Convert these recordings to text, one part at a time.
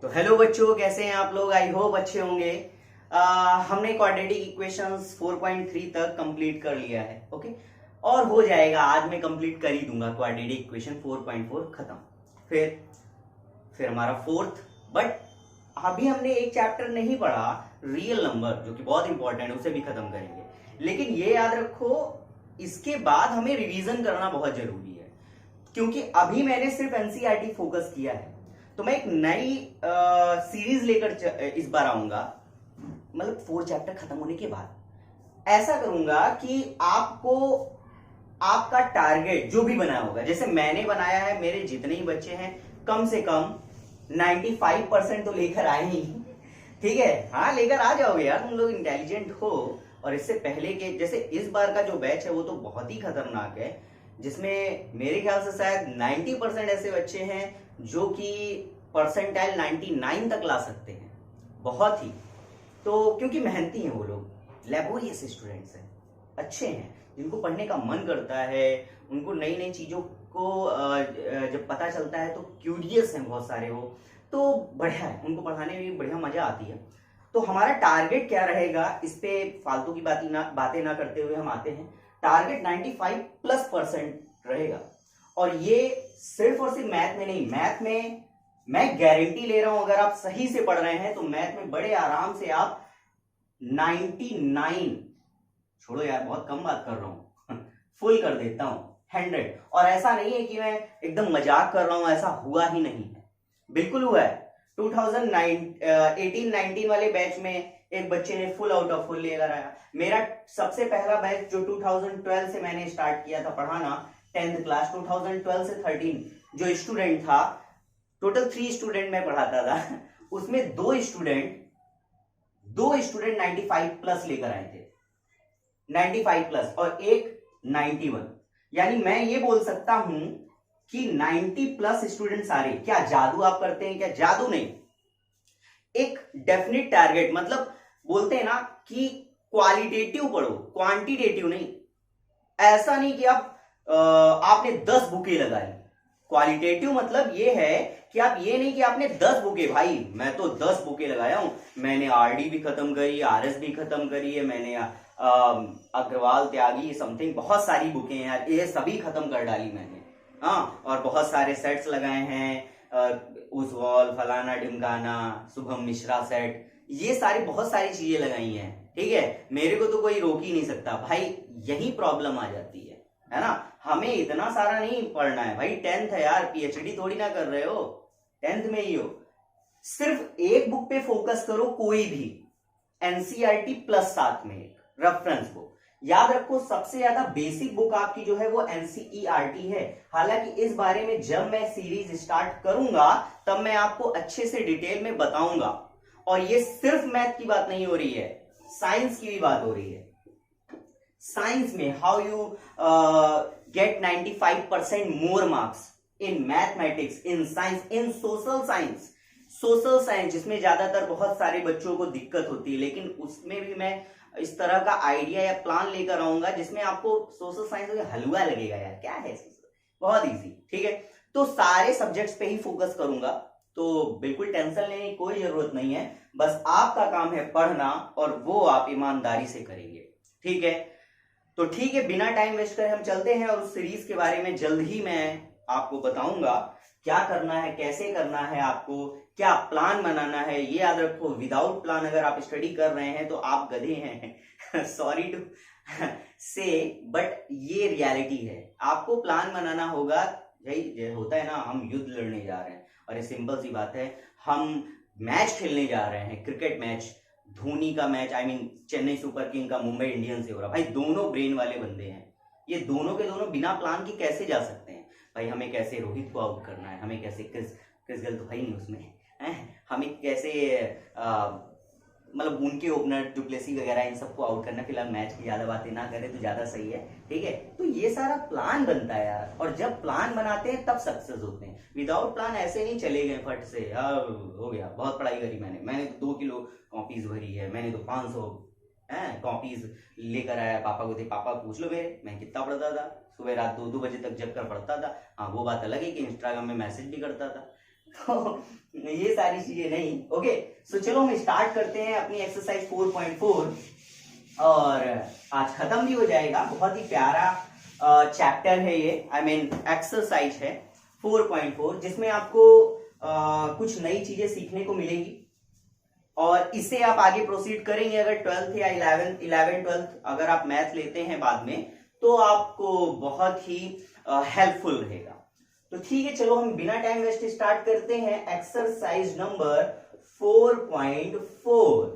तो हेलो बच्चों, कैसे हैं आप लोग। आई होप अच्छे होंगे। हमने क्वाड्रेटिक इक्वेशंस 4.3 तक कंप्लीट कर लिया है। ओके, और हो जाएगा, आज मैं कंप्लीट कर ही दूंगा क्वाड्रेटिक इक्वेशन 4.4 खत्म। फिर हमारा फोर्थ। बट अभी हमने एक चैप्टर नहीं पढ़ा, रियल नंबर, जो कि बहुत इंपॉर्टेंट है, उसे भी खत्म करेंगे। लेकिन ये याद रखो, इसके बाद हमें रिवीजन करना बहुत जरूरी है, क्योंकि अभी मैंने सिर्फ एनसीईआरटी फोकस किया है। तो मैं एक नई सीरीज लेकर इस बार आऊंगा, मतलब 4 चैप्टर खत्म होने के बाद ऐसा करूंगा कि आपको आपका टारगेट जो भी बनाया होगा, जैसे मैंने बनाया है, मेरे जितने ही बच्चे हैं कम से कम 95% तो लेकर आए ही। ठीक है, हाँ लेकर आ जाओगे यार, तुम लोग इंटेलिजेंट हो। और इससे पहले के जैसे इस बार का जो बैच है वो तो बहुत ही खतरनाक है, जिसमें मेरे ख्याल से शायद 90% ऐसे बच्चे हैं जो कि परसेंटाइल 99 तक ला सकते हैं। बहुत ही, तो क्योंकि मेहनती हैं वो लोग, लेबोरियस स्टूडेंट्स हैं, अच्छे हैं, जिनको पढ़ने का मन करता है, उनको नई नई चीजों को जब पता चलता है तो क्यूरियस हैं बहुत सारे वो, तो बढ़िया है, उनको पढ़ाने में भी बढ़िया मजा आती है। तो हमारा टारगेट क्या रहेगा, इस पे फालतू की बातें ना करते हुए हम आते हैं। टारगेट 95+% रहेगा, और ये सिर्फ और सिर्फ मैथ में नहीं, मैथ में मैं गारंटी ले रहा हूं, अगर आप सही से पढ़ रहे हैं तो मैथ में बड़े आराम से आप 99, छोड़ो यार बहुत कम बात कर रहा हूं, फुल कर देता हूं 100। और ऐसा नहीं है कि मैं एकदम मजाक कर रहा हूं, ऐसा हुआ ही नहीं है, बिल्कुल हुआ है। 2018-19 वाले बैच में एक बच्चे ने फुल आउट ऑफ फुल लेकर आया। मेरा सबसे पहला बैच जो 2012 से मैंने स्टार्ट किया था पढ़ाना, 10th क्लास, 2012 से 13 जो स्टूडेंट था, टोटल 3 स्टूडेंट मैं पढ़ाता था, उसमें दो स्टूडेंट 95+ लेकर आए थे, 95+ और एक 91। यानी मैं ये बोल सकता हूं कि 90+ स्टूडेंट सारे। क्या जादू आप करते हैं? क्या जादू नहीं, एक डेफिनेट टारगेट, मतलब बोलते हैं ना कि क्वालिटेटिव पढ़ो, क्वांटिटेटिव नहीं। ऐसा नहीं कि आपने 10 बुकें लगाई। क्वालिटेटिव मतलब ये है कि आप ये नहीं कि आपने 10 बुकें, भाई मैं तो 10 बुकें लगाया हूं, मैंने आरडी भी खत्म करी, आरएस भी खत्म करी है, मैंने अग्रवाल त्यागी समथिंग बहुत सारी बुकें हैं यार, ये सभी खत्म कर डाली मैंने। हाँ, और बहुत सारे सेट्स लगाए हैं, उज्ज्वल, फलाना ढिमकाना, शुभम मिश्रा सेट, ये सारी बहुत सारी चीजें लगाई हैं। ठीक है, मेरे को तो कोई रोक ही नहीं सकता भाई, यही प्रॉब्लम आ जाती है ना। हमें इतना सारा नहीं पढ़ना है भाई, 10th है यार, पीएचडी थोड़ी ना कर रहे हो, 10th में ही हो। सिर्फ एक बुक पे फोकस करो, कोई भी एनसीईआरटी प्लस साथ में एक रेफरेंस बुक। याद रखो, सबसे ज्यादा बेसिक बुक आपकी जो है वो एनसीईआरटी है। हालांकि इस बारे में जब मैं सीरीज स्टार्ट करूंगा तब मैं आपको अच्छे से डिटेल में बताऊंगा। और ये सिर्फ मैथ की बात नहीं हो रही है, साइंस की भी बात हो रही है। साइंस में how you get 95% more marks in mathematics, in science, in social science. Social science जिसमें ज्यादातर बहुत सारे बच्चों को दिक्कत होती है, लेकिन उसमें भी मैं इस तरह का आइडिया या प्लान लेकर आऊंगा जिसमें आपको सोशल साइंस में हलवा लगेगा यार, क्या है बहुत इजी। ठीक है, तो सारे सब्जेक्ट्स पे ही फोकस करूंगा, तो बिल्कुल टेंशन लेने की कोई जरूरत नहीं है। बस आपका काम है पढ़ना, और वो आप ईमानदारी से करेंगे। ठीक है, तो ठीक है, बिना टाइम वेस्ट करे हम चलते हैं, और उस सीरीज के बारे में जल्द ही मैं आपको बताऊंगा क्या करना है, कैसे करना है, आपको क्या प्लान बनाना है। ये याद रखो, विदाउट प्लान अगर आप स्टडी कर रहे हैं तो आप गधे हैं। सॉरी टू से, बट ये रियलिटी है। आपको प्लान बनाना होगा। यही होता है ना, हम युद्ध लड़ने जा रहे हैं, और ये सिंपल सी बात है, हम मैच खेलने जा रहे हैं, क्रिकेट मैच, धोनी का match, I mean Chennai super king का मुंबई इंडियंस से हो रहा। भाई दोनों ब्रेन वाले बंदे हैं, ये दोनों के दोनों बिना प्लान के कैसे जा सकते हैं? भाई हमें कैसे रोहित को आउट करना है, हमें कैसे क्रिस गेल तो है ही नहीं उसमें है, हमें कैसे मतलब उनके ओपनर डुप्लेसी वगैरह इन सबको आउट करना। फिलहाल मैच की ज्यादा बातें ना करें तो ज्यादा सही है। ठीक है, तो ये सारा प्लान बनता है यार, और जब प्लान बनाते हैं तब सक्सेस होते हैं। विदाउट प्लान ऐसे नहीं चले गए फट से, हो गया बहुत पढ़ाई करी मैंने तो 2 किलो कॉपीज भरी है, मैंने तो 500 कॉपीज लेकर आया, पापा को थे, पापा पूछ लो मेरे मैं कितना पढ़ता था, सुबह रात 2-2 बजे तक जग कर पढ़ता था। हाँ, वो बात अलग है कि इंस्टाग्राम में मैसेज भी करता था। तो ये सारी चीजें नहीं। ओके, सो चलो हम स्टार्ट करते हैं अपनी एक्सरसाइज 4.4 और आज खत्म भी हो जाएगा। बहुत ही प्यारा चैप्टर है ये, आई मीन एक्सरसाइज है 4.4, जिसमें आपको कुछ नई चीजें सीखने को मिलेगी और इससे आप आगे प्रोसीड करेंगे। अगर 12th या 11th अगर आप मैथ लेते हैं बाद में तो आपको बहुत ही हेल्पफुल रहेगा। तो ठीक है, चलो हम बिना टाइम वेस्ट स्टार्ट करते हैं एक्सरसाइज नंबर 4.4।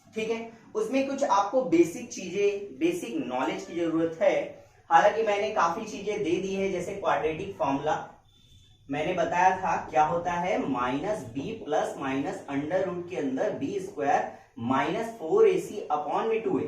ठीक है, उसमें कुछ आपको बेसिक चीजें, बेसिक नॉलेज की जरूरत है। हालांकि मैंने काफी चीजें दे दी है, जैसे क्वाड्रेटिक फॉर्मूला मैंने बताया था क्या होता है, minus B plus minus under root के अंदर B square minus 4ac upon में 2a।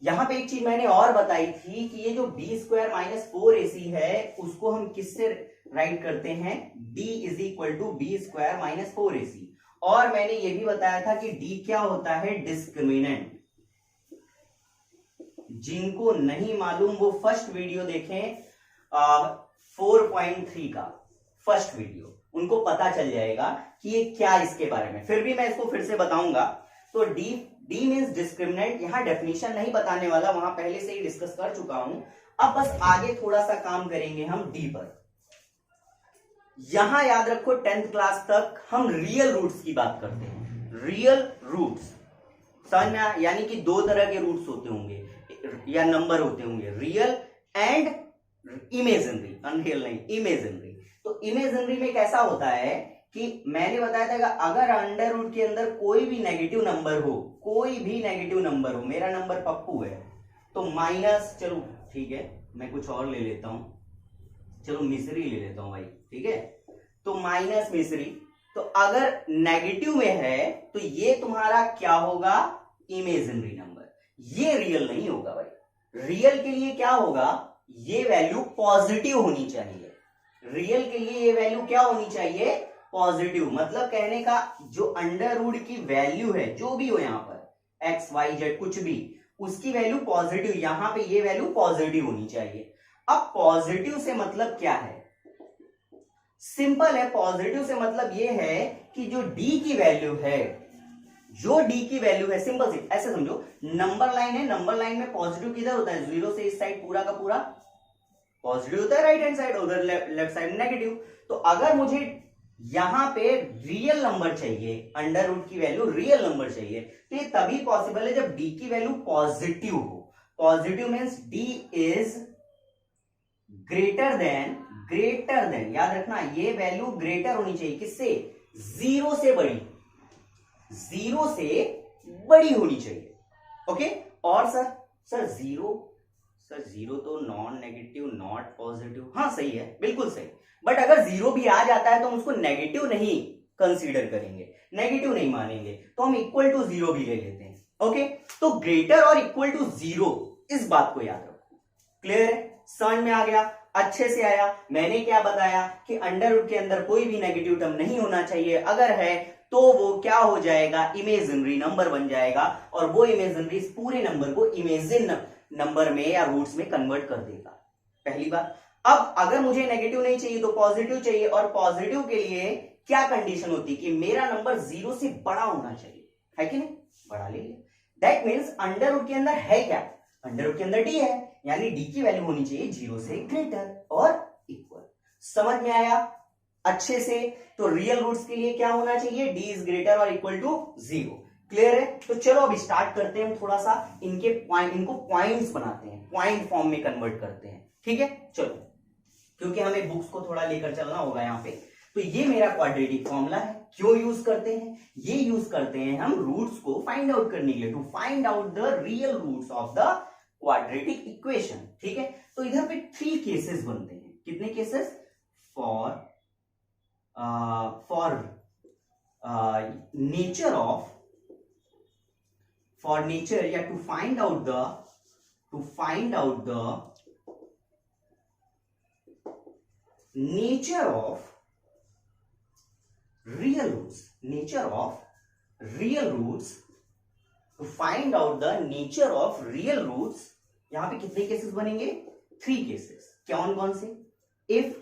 यहां पे एक चीज मैंने और बताई थी कि ये जो बी स्क्वायर माइनस 4ac है उसको हम किससे राइट करते हैं, d is equal to b square minus 4ac। और मैंने ये भी बताया था कि d क्या होता है, डिस्क्रिमिनेंट। जिनको नहीं मालूम वो फर्स्ट वीडियो देखें, 4.3 का फर्स्ट वीडियो, उनको पता चल जाएगा कि ये क्या इसके बारे में। फिर भी मैं इसको फिर से बताऊंगा। तो डी मींस डिस्क्रिमिनेंट, यहां डेफिनेशन नहीं बताने वाला, वहां पहले से ही डिस्कस कर चुका हूं। अब बस आगे थोड़ा सा काम करेंगे हम डी पर। यहां याद रखो 10th क्लास तक हम रियल रूट्स की बात करते हैं। रियल रूट्स समझ में, यानी कि दो तरह के रूट्स होते होंगे या नंबर होते होंगे, रियल एंड इमेजिनरी। अनरियल नहीं, इमेजिनरी। तो इमेजिनरी में कैसा होता है कि मैंने बताया था कि अगर अंडर रूट के अंदर कोई भी नेगेटिव नंबर हो, कोई भी नेगेटिव नंबर हो, मेरा नंबर पप्पू है तो माइनस, चलो ठीक है मैं कुछ और ले लेता हूं, चलो मिस्री ले लेता हूं भाई, ठीक है, तो माइनस मिस्री। तो अगर नेगेटिव में है तो ये तुम्हारा क्या होगा, इमेजिनरी नंबर, ये रियल नहीं होगा भाई। रियल के लिए क्या होगा, ये वैल्यू पॉजिटिव होनी चाहिए। रियल के लिए ये वैल्यू क्या होनी चाहिए, पॉजिटिव। मतलब कहने का जो अंडर रूट की वैल्यू है, जो भी हो यहां पर एक्स वाई जेड कुछ भी, उसकी वैल्यू पॉजिटिव, यहां पे ये वैल्यू पॉजिटिव होनी चाहिए। अब पॉजिटिव से मतलब क्या है, सिंपल है। पॉजिटिव से मतलब ये है कि जो डी की वैल्यू है, जो डी की वैल्यू है, सिंपल सी ऐसे समझो, नंबर लाइन है, नंबर लाइन में पॉजिटिव किधर होता है, 0 से इस साइड पूरा का पूरा पॉजिटिव होता है, राइट हैंड साइड, उधर लेफ्ट साइड नेगेटिव। तो अगर मुझे यहां पे रियल नंबर चाहिए, अंडर रूट की वैल्यू रियल नंबर चाहिए, तो ये तभी पॉसिबल है जब डी की वैल्यू पॉजिटिव हो। Positive means D is greater then, याद रखना ये वैल्यू ग्रेटर होनी चाहिए किससे, 0 से बड़ी, 0 से बड़ी होनी चाहिए। ओके, और सर जीरो तो नॉन नेगेटिव नॉट पॉजिटिव, हाँ सही है, बिल्कुल सही। बट अगर 0 भी आ जाता है तो हम उसको नेगेटिव नहीं कंसीडर करेंगे, नेगेटिव नहीं मानेंगे, तो हम इक्वल टू 0 भी ले लेते हैं। ओके, तो ग्रेटर और इक्वल टू 0, इस बात को याद रखो। क्लियर है, समझ में आ गया, अच्छे से आया। मैंने क्या बताया कि अंडर रूट के अंदर कोई भी नेगेटिव टर्म नहीं होना चाहिए, अगर है तो वो क्या हो जाएगा, इमेजिनरी नंबर बन जाएगा, और वो इमेजिनरी पूरे नंबर को इमेजिन नंबर में या रूट्स में कन्वर्ट कर देगा। पहली बात। अब अगर मुझे नेगेटिव नहीं चाहिए तो पॉजिटिव चाहिए, और पॉजिटिव के लिए क्या कंडीशन होती है कि मेरा नंबर 0 से बड़ा होना चाहिए, है कि नहीं, बड़ा ले लिया। दैट मीन्स अंडर रूट के अंदर है क्या, अंडर रूट के अंदर डी है, यानी डी की वैल्यू होनी चाहिए 0 से ग्रेटर और इक्वल। समझ में आया अच्छे से। तो रियल रूट्स के लिए क्या होना चाहिए, डी इज ग्रेटर और इक्वल टू 0। क्लियर है, तो चलो अब स्टार्ट करते हैं, थोड़ा सा इनको पॉइंट्स बनाते हैं, पॉइंट फॉर्म में कन्वर्ट करते हैं। ठीक है, चलो, क्योंकि हमें बुक्स को थोड़ा लेकर चलना होगा यहाँ पे। तो ये मेरा क्वाड्रेटिक फॉर्मूला है। क्यों यूज करते हैं, ये यूज करते हैं हम रूट्स को फाइंड आउट करने के लिए, to find out the real roots of the quadratic equation. ठीक है, तो इधर पे 3 केसेस बनते हैं। कितने cases, for nature of, for nature या to find out the nature of real roots, to find out the nature of real roots। यहां पे कितने केसेस बनेंगे, 3 केसेस। कौन कौन से, इफ,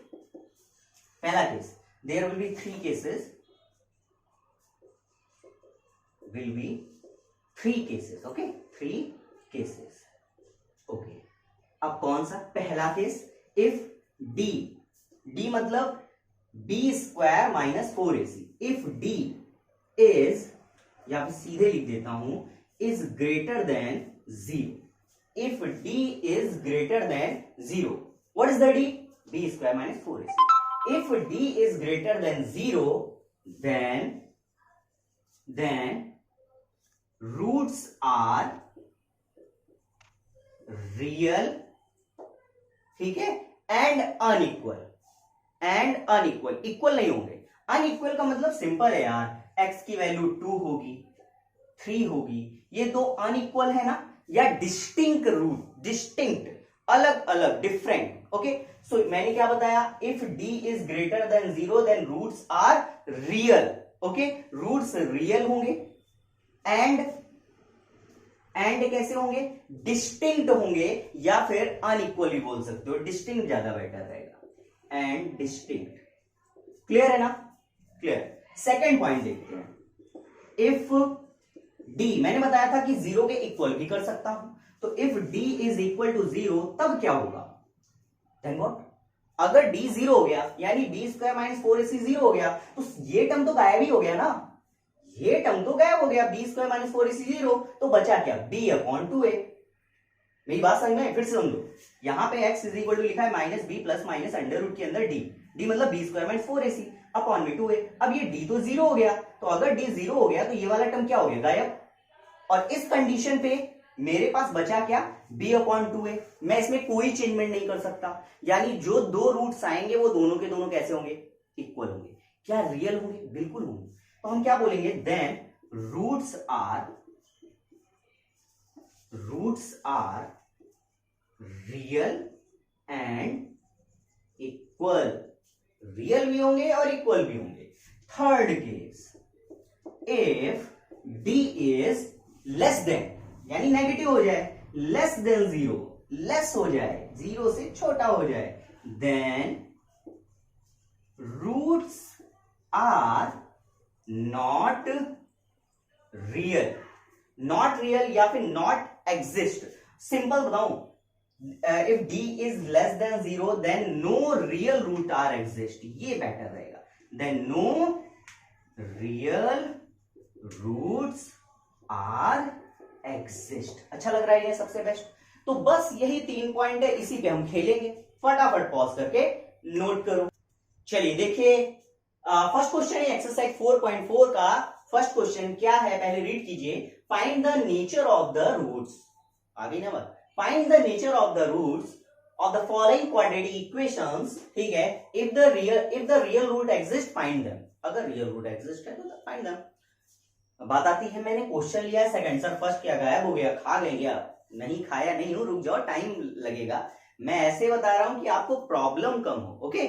पहला case, there will be 3 cases, will be 3 cases. Okay 3 cases. Okay अब कौन सा पहला केस, इफ d मतलब b square minus 4ac, if d is, या फिर सीधे लिख देता हूं, is greater than 0. If d is greater than 0, what is the d? b square minus 4ac. If d is greater than 0, then roots are real, ठीक है, and unequal. Equal नहीं होंगे. अनइक्वल का मतलब सिंपल है यार, x की value 2 होगी, 3 होगी, ये दो अनइक्वल है ना, या डिस्टिंक्ट रूट, डिस्टिंक्ट, अलग अलग, डिफरेंट. ओके सो मैंने क्या बताया, if d is greater than 0 then roots are real. Okay roots real होंगे, एंड कैसे होंगे, डिस्टिंक्ट होंगे, या फिर अनइक्वली बोल सकते हो, डिस्टिंक्ट ज्यादा बेटर रहेगा, एंड डिस्टिंक्ट. क्लियर है ना? क्लियर. सेकंड पॉइंट देखते हैं, इफ d मैंने बताया था कि 0 के इक्वल भी कर सकता हूं, तो if d is equal to 0 तब क्या होगा, देन व्हाट, अगर d 0 हो गया यानी b स्क्वायर माइनस 4ac 0 हो गया, तो ये टर्म तो गायब ही हो गया ना, ये टर्म तो गायब हो गया, b स्क्वायर माइनस 4ac 0, तो बचा क्या, b अपॉन 2a. मेरी बात समझ में? फिर से समझो, यहां पे x इज इक्वल टू लिखा है minus b plus minus under root के अंदर d मतलब b square minus 4ac upon में 2a. अब ये d तो 0 हो गया, तो अगर d 0 हो गया तो ये वाला टर्म क्या हो गया, गायब. और इस कंडीशन पे मेरे पास बचा क्या, b अपॉन 2a. मैं इसमें कोई चेंजमेंट नहीं कर सकता, यानी जो दो रूट्स आएंगे वो दोनों के दोनों कैसे होंगे, इक्वल होंगे. क्या रियल होंगे? बिल्कुल होंगे. तो हम क्या बोलेंगे, then roots are real and equal. Real भी होंगे और इक्वल भी होंगे. Third case, if d is less than, यानी नेगेटिव हो जाए, लेस देन 0, लेस हो जाए, 0 से छोटा हो जाए, then roots are not real. Not real या फिर नॉट एग्जिस्ट. सिंपल बताऊं, if d is less than 0 then no real root are exist. ये बेटर रहेगा, then no real roots are exist. अच्छा लग रहा है ये सबसे बेस्ट. तो बस यही 3 पॉइंट है, इसी पे हम खेलेंगे. फटाफट पॉज करके नोट करो. चलिए देखिए, फर्स्ट क्वेश्चन है एक्सरसाइज 4.4 का. फर्स्ट क्वेश्चन क्या है, पहले रीड कीजिए. Find the nature of the roots, आगे ना मत, find the nature of the roots of the following quadratic equations. ठीक है, if the real root exist find them. अगर रियल रूट एग्जिस्ट है तो फाइंड देम. बात आती है, मैंने क्वेश्चन लिया है सेकंड, सर फर्स्ट क्या गायब हो गया, खा गए क्या? नहीं खाया नहीं हूं, रुक जाओ, टाइम लगेगा. मैं ऐसे बता रहा हूं कि आपको प्रॉब्लम कम हो. ओके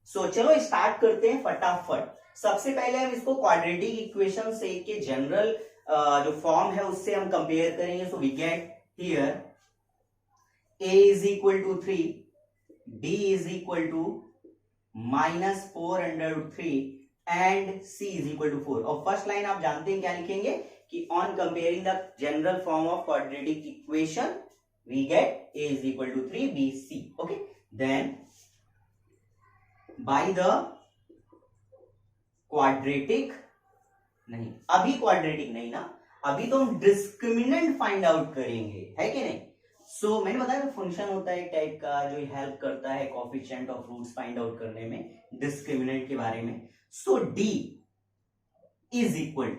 सो चलो स्टार्ट करते हैं फटाफट. सबसे पहले हम इसको क्वाड्रेटिक इक्वेशन से के जनरल जो फॉर्म है उससे हम कंपेयर करेंगे. So we get here a is equal to 3, d is equal to minus 4 under root 3 and c is equal to 4. और फर्स्ट लाइन आप जानते हैं क्या लिखेंगे कि on comparing the general form of quadratic equation we get a is equal to 3 b c. Okay then by the quadratic, नहीं अभी quadratic नहीं ना, अभी तो हम डिस्क्रिमिनेंट फाइंड आउट करेंगे, है कि नहीं. सो मैंने बताया फंक्शन होता है एक टाइप का जो हेल्प करता है coefficient of roots find out करने में, डिस्क्रिमिनेंट के बारे में. So d is equal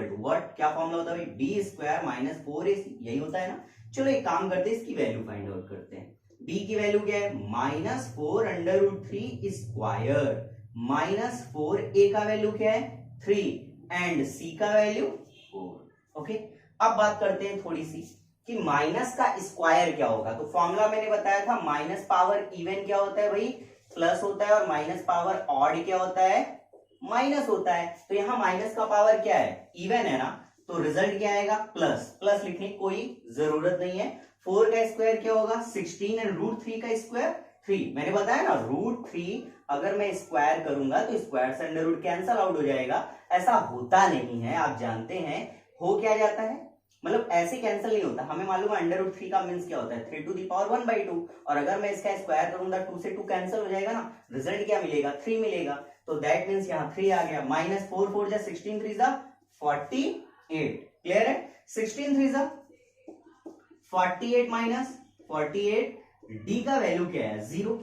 to what, क्या फॉर्मूला होता है भाई, d स्क्वायर माइनस 4ac, यही होता है ना. चलो एक काम करते हैं, इसकी वैल्यू फाइंड आउट करते हैं. d की वैल्यू क्या है, minus 4 under root 3 square minus 4a का वैल्यू क्या है 3 एंड c का वैल्यू 4. ओके अब बात करते हैं थोड़ी सी कि माइनस का स्क्वायर क्या होगा. तो फॉर्मूला मैंने बताया था, माइनस पावर इवन क्या होता है भाई, प्लस होता है, और माइनस पावर ऑड क्या होता है, माइनस होता है. तो यहाँ माइनस का पावर क्या है, इवन है ना, तो रिजल्ट क्या आएगा, प्लस. प्लस लिखने की कोई जरूरत नहीं है. 4 का स्क्वायर क्या होगा 16 एंड रूट 3 का स्क्वायर 3, मैंने बताया ना √3 अगर मैं स्क्वायर करूंगा तो स्क्वायर से अंडर रूट कैंसल आउट हो जाएगा। ऐसा होता नहीं है, आप जानते हैं हो क्या जाता है, मतलब ऐसे कैंसिल नहीं होता। हमें मालूम है √3 का मींस क्या होता है, 3⁻1/2, और अगर मैं इसका स्क्वायर करूंगा 2 से 2 कैंसिल हो जाएगा ना, रिजल्ट क्या मिलेगा, 3 मिलेगा। तो दैट मींस यहाँ 3 आ गया, माइनस 4 4 जा 16 3 जा 48। क्लियर है, 16 3 जा 48 माइनस 48, डी का वैल्यू क्या है 0।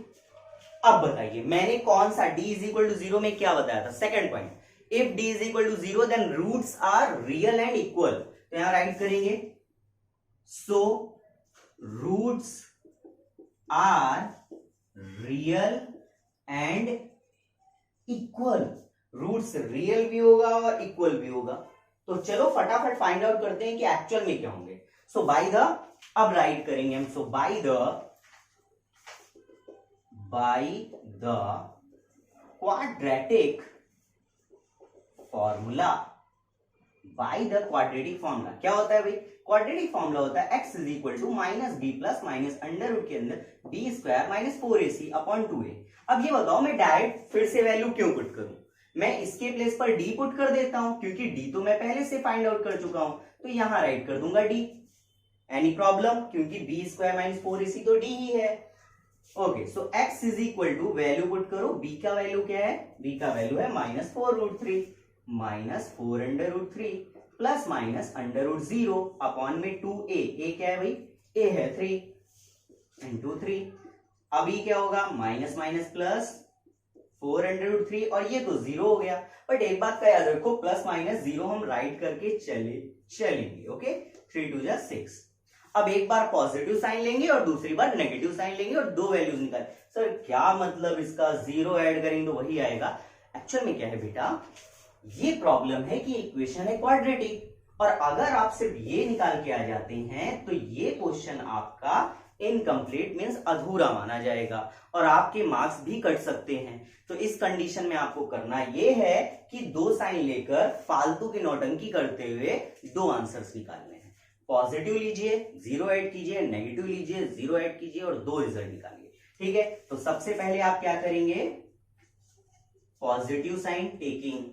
अब बताइए मैंने कौन सा d इज इक्वल टू 0 में क्या बताया था, second point, if d is equal to 0 then roots are real and equal. तो यहां राइट करेंगे, so roots are real and equal, roots real भी होगा और इक्वल भी होगा। तो चलो फटाफट फाइंड आउट करते हैं कि एक्चुअल में क्या होंगे। सो बाय द, अब राइट करेंगे हम, so by the quadratic formula, by the quadratic formula क्या होता है भाई, क्वाड्रेटिक फॉर्मूला होता है x is equal to minus B plus minus under root के अंदर B square minus 4ac upon 2a। अब ये बताओ मैं डायरेक्ट फिर से वैल्यू क्यों पुट करूं, मैं इसके प्लेस पर d पुट कर देता हूं क्योंकि d तो मैं पहले से फाइंड आउट कर चुका हूं, तो यहां राइट कर दूंगा d। एनी प्रॉब्लम, क्योंकि बी स्क्वायर माइनस 4ac तो d ही है। Okay, so x is equal to value put करो, b का वैल्यू क्या है, b का वैल्यू है minus 4√3 minus 4 under root 3 plus minus under root 0 upon में 2a, a क्या है भाई, a है 3 इंटू 3। अब ये क्या होगा, minus minus plus 4 under root 3 और ये तो 0 हो गया। बट एक बात का याद रखो, प्लस माइनस 0 हम राइट करके चलेंगे। ओके, 3 2 जा 6। अब एक बार पॉजिटिव साइन लेंगे और दूसरी बार नेगेटिव साइन लेंगे और दो वैल्यूज निकालें। सर क्या मतलब इसका, 0 ऐड करेंगे तो वही आएगा। एक्चुअल में क्या है बेटा, ये प्रॉब्लम है कि इक्वेशन है क्वाड्रेटिक, और अगर आप सिर्फ ये निकाल के आ जाते हैं तो ये क्वेश्चन आपका इनकम्प्लीट मींस अधूरा माना जाएगा और आपके मार्क्स भी कट सकते हैं। तो इस कंडीशन में आपको करना ये है कि दो साइन लेकर फालतू की नौटंकी करते हुए दो आंसर्स निकालने हैं। पॉजिटिव लीजिए 0 ऐड कीजिए, नेगेटिव लीजिए 0 ऐड कीजिए और दो रिजल्ट निकालिए। ठीक है, तो सबसे पहले आप क्या करेंगे, positive sign taking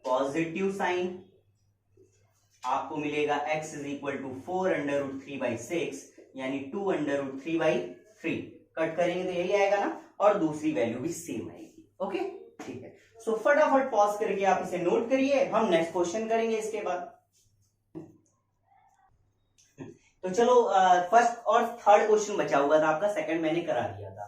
positive sign, आपको मिलेगा x is equal to 4 under root 3/6 यानी 2 अंडर रूट 3/3। कट करेंगे तो यही आएगा ना, और दूसरी वैल्यू भी सेम आएगी। ओके ठीक है, सो फटाफट पॉज करके आप इसे नोट करिए, हम नेक्स्ट क्वेश्चन करेंगे इसके बाद। तो चलो फर्स्ट और थर्ड क्वेश्चन बचा हुआ था आपका, सेकंड मैंने करा दिया था।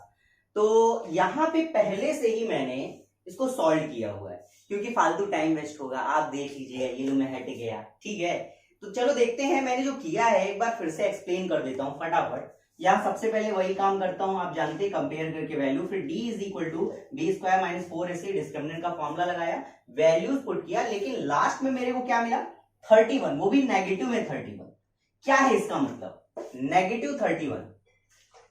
तो यहां पे पहले से ही मैंने इसको सॉल्व किया हुआ है क्योंकि फालतू टाइम वेस्ट होगा। आप देख लीजिएगा, ये जो मैं हट गया। ठीक है, तो चलो देखते हैं मैंने जो किया है, एक बार फिर से एक्सप्लेन कर देता हूं फटाफट। यहां सबसे पहले वही काम करता हूं, आप जानते हैं कंपेयर करके वैल्यू, फिर d is equal to b square minus 4ac discriminant का फॉर्मूला लगाया, वैल्यूज पुट किया, लेकिन लास्ट में मेरे को क्या मिला 31, वो भी नेगेटिव में 31। क्या है इसका मतलब, नेगेटिव 31।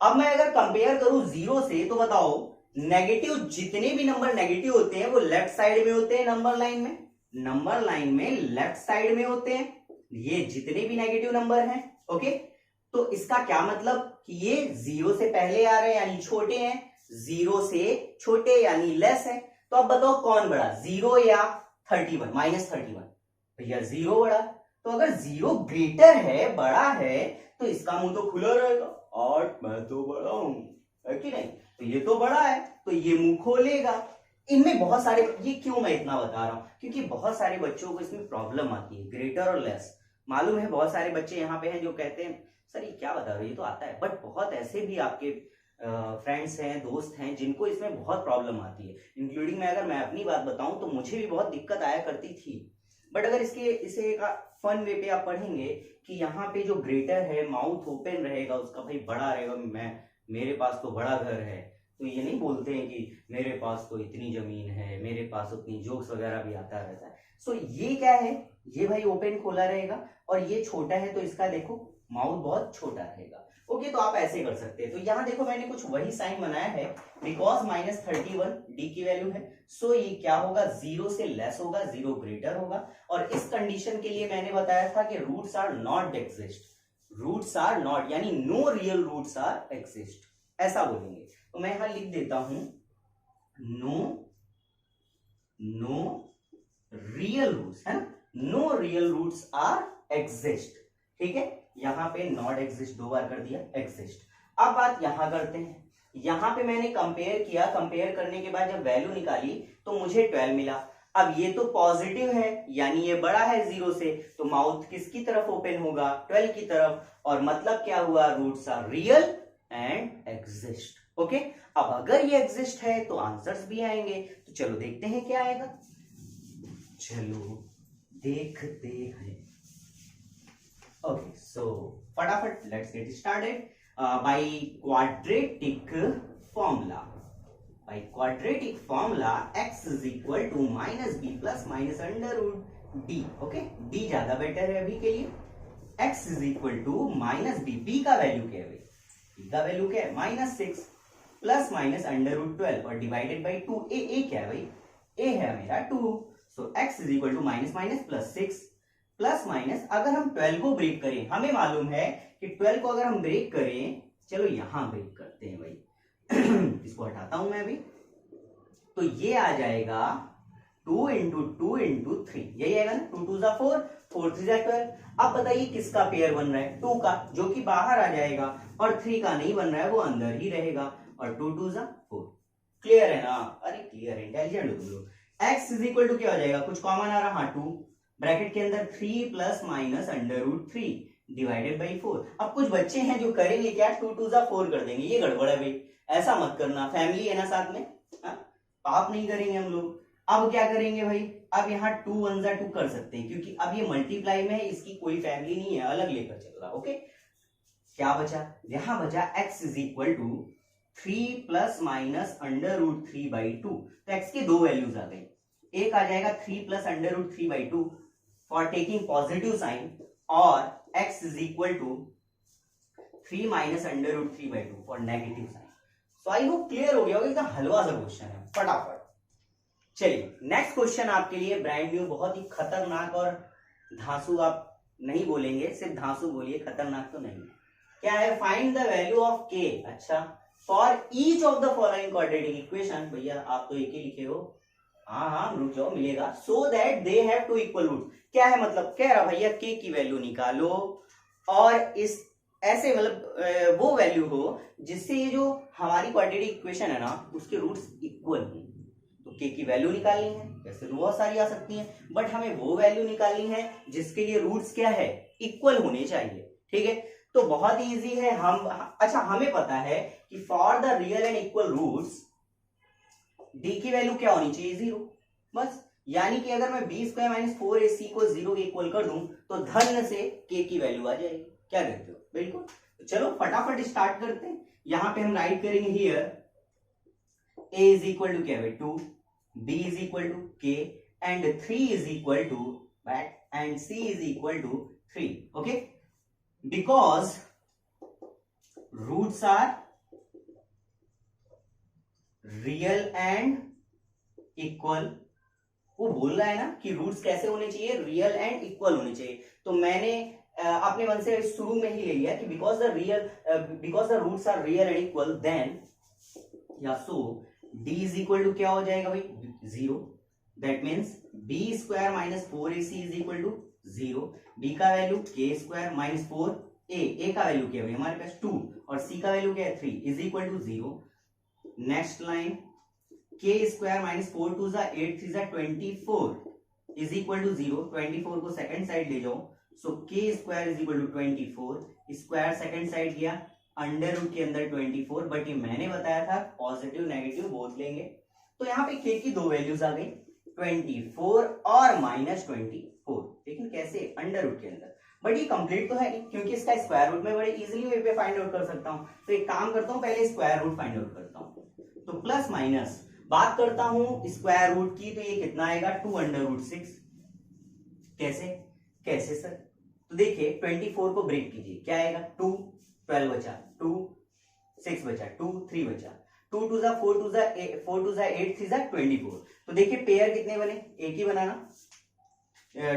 अब मैं अगर कंपेयर करूं 0 से, तो बताओ नेगेटिव, जितने भी नंबर नेगेटिव होते हैं वो लेफ्ट साइड में होते हैं, नंबर लाइन में लेफ्ट साइड में होते हैं, ये जितने भी नेगेटिव नंबर हैं। ओके, तो इसका क्या मतलब कि ये 0 से पहले आ रहे हैं यानी छोटे हैं, 0 से छोटे यानी लेस है। तो अब बताओ कौन बड़ा, 0 या 31 माइनस 31? भैया 0 बड़ा। तो अगर 0 ग्रेटर है, बड़ा है, तो इसका मुंह तो खुला रहेगा, और मैं तो बड़ा हूं, है कि नहीं, तो ये तो बड़ा है तो ये मुंह खोलेगा। इनमें बहुत सारे, ये क्यों मैं इतना बता रहा हूं, क्योंकि बहुत सारे बच्चों को इसमें प्रॉब्लम आती है, ग्रेटर और लेस। मालूम है बहुत सारे बच्चे यहाँ पे हैं जो कहते हैं सर ये क्या बता रहे हो, ये तो आता है। बट बहुत ऐसे भी आपके फ्रेंड्स हैं, दोस्त हैं, जिनको इसमें बहुत प्रॉब्लम आती है, इंक्लूडिंग मैं। अगर मैं अपनी बात बताऊं तो मुझे भी बहुत दिक्कत आया करती थी। बट अगर इसे एक फन वे पे आप पढ़ेंगे कि यहाँ पे जो ग्रेटर है माउथ ओपन रहेगा उसका, भाई बड़ा रहेगा, मेरे पास तो बड़ा घर है, तो ये नहीं बोलते हैं कि मेरे पास तो इतनी जमीन है, मेरे पास उतनी, जोक्स वगैरह भी आता रहता है। सो ये क्या है, ये भाई ओपन खोला रहेगा, और ये छोटा है तो इसका देखो माउथ बहुत छोटा रहेगा। ओके, तो आप ऐसे कर सकते हैं। तो यहाँ देखो मैंने कुछ वही साइन बनाया है, बिकॉज माइनस 31 डी की वैल्यू है, सो ये क्या होगा, 0 से लेस होगा, 0 ग्रेटर होगा। और इस कंडीशन के लिए मैंने बताया था कि roots are not exist, roots are not यानी no real roots are exist, ऐसा बोलेंगे। तो मैं यहां लिख देता हूं नो रियल रूट्स, है ना, no real roots are exist. ठीक है, यहां पे नॉट एग्जिस्ट 2 बार कर दिया, एग्जिस्ट। अब बात यहां करते हैं, यहां पे मैंने कंपेयर किया, कंपेयर करने के बाद जब वैल्यू निकाली तो मुझे 12 मिला। अब ये तो पॉजिटिव है यानी ये बड़ा है 0 से, तो माउथ किसकी तरफ ओपन होगा, 12 की तरफ, और मतलब क्या हुआ, roots are real and exist. Okay, अब अगर ये एग्जिस्ट है तो आंसर्स भी आएंगे। तो चलो देखते हैं क्या आएगा, चलो देखते हैं। ओके, सो फटाफट let's get started by quadratic formula. By quadratic formula x is equal to minus b plus minus under root d. Okay, d ज्यादा बेटर है अभी के लिए। x is equal to minus b, b का value क्या है भाई, b का वैल्यू क्या है -6 प्लस माइनस अंडर रूट 12 और डिवाइडेड बाई 2। a क्या है भाई, a है मेरा 2। सो x is equal to minus minus plus 6 plus minus, अगर हम 12 को ब्रेक करें, हमें मालूम है कि 12 को अगर हम ब्रेक करें, चलो यहां ब्रेक करते हैं भाई इसको हटाता हूं मैं अभी, तो ये आ जाएगा 2 इंटू 2 इंटू 3, यही आएगा ना, 2 2 जा 4, 4 3 जा 12। अब बताइए किसका पेयर बन रहा है, 2 का, जो कि बाहर आ जाएगा, और 3 का नहीं बन रहा है, वो अंदर ही रहेगा, और 2 2 जा 4। क्लियर है ना, अरे क्लियर है, इंटेलिजेंट हो तुम लोग। x इज इक्वल टू क्या हो जाएगा, कुछ कॉमन आ रहा, हाँ 2, ब्रैकेट के अंदर 3 plus minus under root 3 divided by 4। अब कुछ बच्चे हैं जो करेंगे क्या, 2 2 जा 4 कर देंगे, ये गड़बड़ है भाई, ऐसा मत करना, फैमिली है ना साथ में, पाप नहीं करेंगे हम लोग। अब क्या करेंगे भाई, अब यहाँ 2 1 जा 2 कर सकते हैं, क्योंकि अब ये मल्टीप्लाई में है, इसकी कोई फैमिली नहीं है, अलग लेकर चल रहा। ओके, क्या बचा, यहां बचा x is equal to 3 plus minus under root 3 by 2। तो x की दो वैल्यूज आ गई, एक आ जाएगा 3 plus under root 3 by 2 for taking positive sign, और x is equal to 3 minus under root 3 by 2 for negative sign. So I hope clear हो गया होगा, एकदम हलवा सा क्वेश्चन है, फटाफट। चलिए नेक्स्ट क्वेश्चन आपके लिए ब्रांड न्यू, बहुत ही खतरनाक, और धांसू आप नहीं बोलेंगे, सिर्फ धांसू बोलिए, खतरनाक तो नहीं। क्या है, find the value of k, अच्छा, for each of the following quadratic equation. भैया आप तो एक ही लिखे हो, हाँ रुक जाओ, मिलेगा, so that they have two equal root. क्या है मतलब, कह रहा भैया k की वैल्यू निकालो, और इस ऐसे मतलब वो वैल्यू हो जिससे ये जो हमारी क्वाड्रेटिक इक्वेशन है ना, उसके रूट्स इक्वल हो। तो k की वैल्यू निकालनी है, वैसे तो बहुत सारी आ सकती हैं, बट हमें वो वैल्यू निकालनी है जिसके लिए रूट्स क्या है, इक्वल होने चाहिए। ठीक है, तो बहुत इजी है, हम अच्छा हमें पता है कि for the real and equal roots d की वैल्यू क्या होनी चाहिए, 0, बस। यानी कि अगर मैं b स्क्वायर माइनस 4ac को 0 के इक्वल कर दूं तो धन से k की वैल्यू आ जाएगी। क्या कहते हो, बिल्कुल। तो चलो फटाफट स्टार्ट करते हैं। यहां पे हम राइट करेंगे here a is equal to क्या है 2, b is equal to k, and 3 is equal to that, and c is equal to 3। Okay, because roots are real and equal. वो बोल रहा है ना कि रूट्स कैसे होने चाहिए, रियल एंड इक्वल होने चाहिए। तो मैंने अपने मन से शुरू में ही ले लिया कि because the roots are real and equal, then या so d is equal to क्या हो जाएगा भाई, 0। That means b square minus 4ac is equal to 0। b का value k square minus 4a का वैल्यू क्या है हमारे पास 2, और c का वैल्यू क्या है 3 is equal to 0। Next line k square minus 4 2 जा 8 3 जा 24 इज इक्वल टू 0। 24 को सेकंड साइड ले जाओ, so k square is equal to 24, square second side गया, अंडर रूट के अंदर 24, बट ये मैंने बताया था पॉजिटिव नेगेटिव बोथ लेंगे। तो यहाँ पे k की दो वैल्यूज आ गई, 24 और माइनस 24, लेकिन कैसे, अंडर रूट के अंदर। बट ये कंप्लीट तो है नहीं, क्योंकि इसका स्क्वायर रूट में बड़े इजीली वे पे फाइंड आउट कर सकता हूँ। तो एक काम करता हूँ, पहले स्क्वायर रूट फाइंड आउट करता हूँ। तो प्लस माइनस बात करता हूं स्क्वायर रूट की, तो ये कितना आएगा 2 अंडर रूट 6। कैसे सर, तो देखिए 24 को ब्रेक कीजिए, क्या आएगा 2, 12 बचा, 2 6 बचा, 2 3 बचा, 2 2 जा 4 2 जा 4 2 जा 8 3 जा 24। तो देखिए पेयर कितने बने, एक ही बनाना,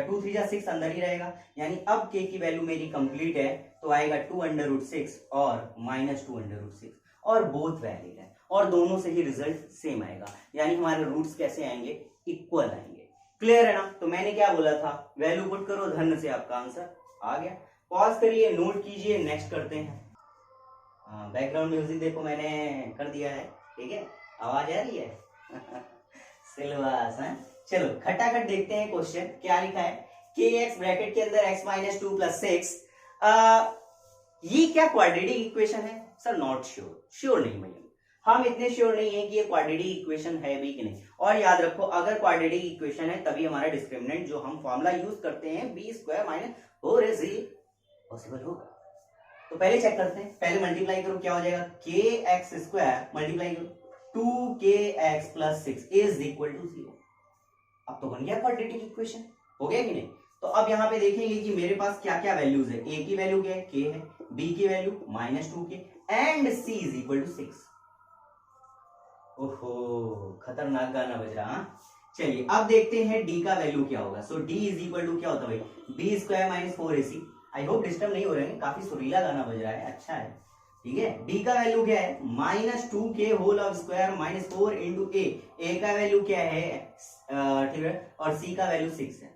2 3 जा 6 अंदर ही रहेगा, यानी अब k की वैल्यू मेरी कंप्लीट है। तो आएगा 2 अंडर रूट 6 और माइनस 2 अंडर रूट 6। और बोथ वैलिड है और दोनों से ही रिजल्ट सेम आएगा, यानी हमारे रूट्स कैसे आएंगे, इक्वल आएंगे। क्लियर है ना? तो मैंने क्या बोला था, वैल्यू पुट करो, धन से आपका आंसर आ गया। पॉज करिए, नोट कीजिए, नेक्स्ट करते हैं। बैकग्राउंड म्यूजिक देखो मैंने कर दिया है, ठीक है, आवाज आ रही है सिलवास है। चलो खटाखट देखते हैं क्वेश्चन क्या लिखा है। के एक्स ब्रैकेट के अंदर x माइनस 2 प्लस 6, ये क्या क्वाड्रेटिक इक्वेशन है? सर नॉट श्योर, श्योर नहीं भैया, हम इतने श्योर नहीं है कि ये क्वाड्रेटिक इक्वेशन है भी कि नहीं। और याद रखो, अगर क्वाड्रेटिक इक्वेशन है तभी हमारा डिस्क्रिमिनेंट जो हम फॉर्मूला यूज करते हैं B square minus 4ac possible होगा। तो पहले चेक करते हैं, पहले मल्टीप्लाई करो, क्या हो जाएगा, के एक्स स्क्वायर मल्टीप्लाई करो 2kx plus 6 is equal to 0। अब तो बन गया क्वाड्रेटिक इक्वेशन, हो गया कि नहीं? तो अब यहाँ पे देखेंगे कि मेरे पास क्या क्या वैल्यूज है। a की वैल्यू क्या है, k है, b की value -2k and c is equal to 6। ओहो खतरनाक गाना बज रहा। चलिए अब देखते हैं d का वैल्यू क्या होगा। सो d इज इक्वल टू क्या होता है भाई, b square minus 4ac। I hope disturb नहीं हो रहे हैं, काफी सुरीला गाना बज रहा है, अच्छा है, ठीक है। d का वैल्यू क्या है, -2k whole of square minus 4 into a का वैल्यू क्या है, ठीक है, और c का वैल्यू 6 है।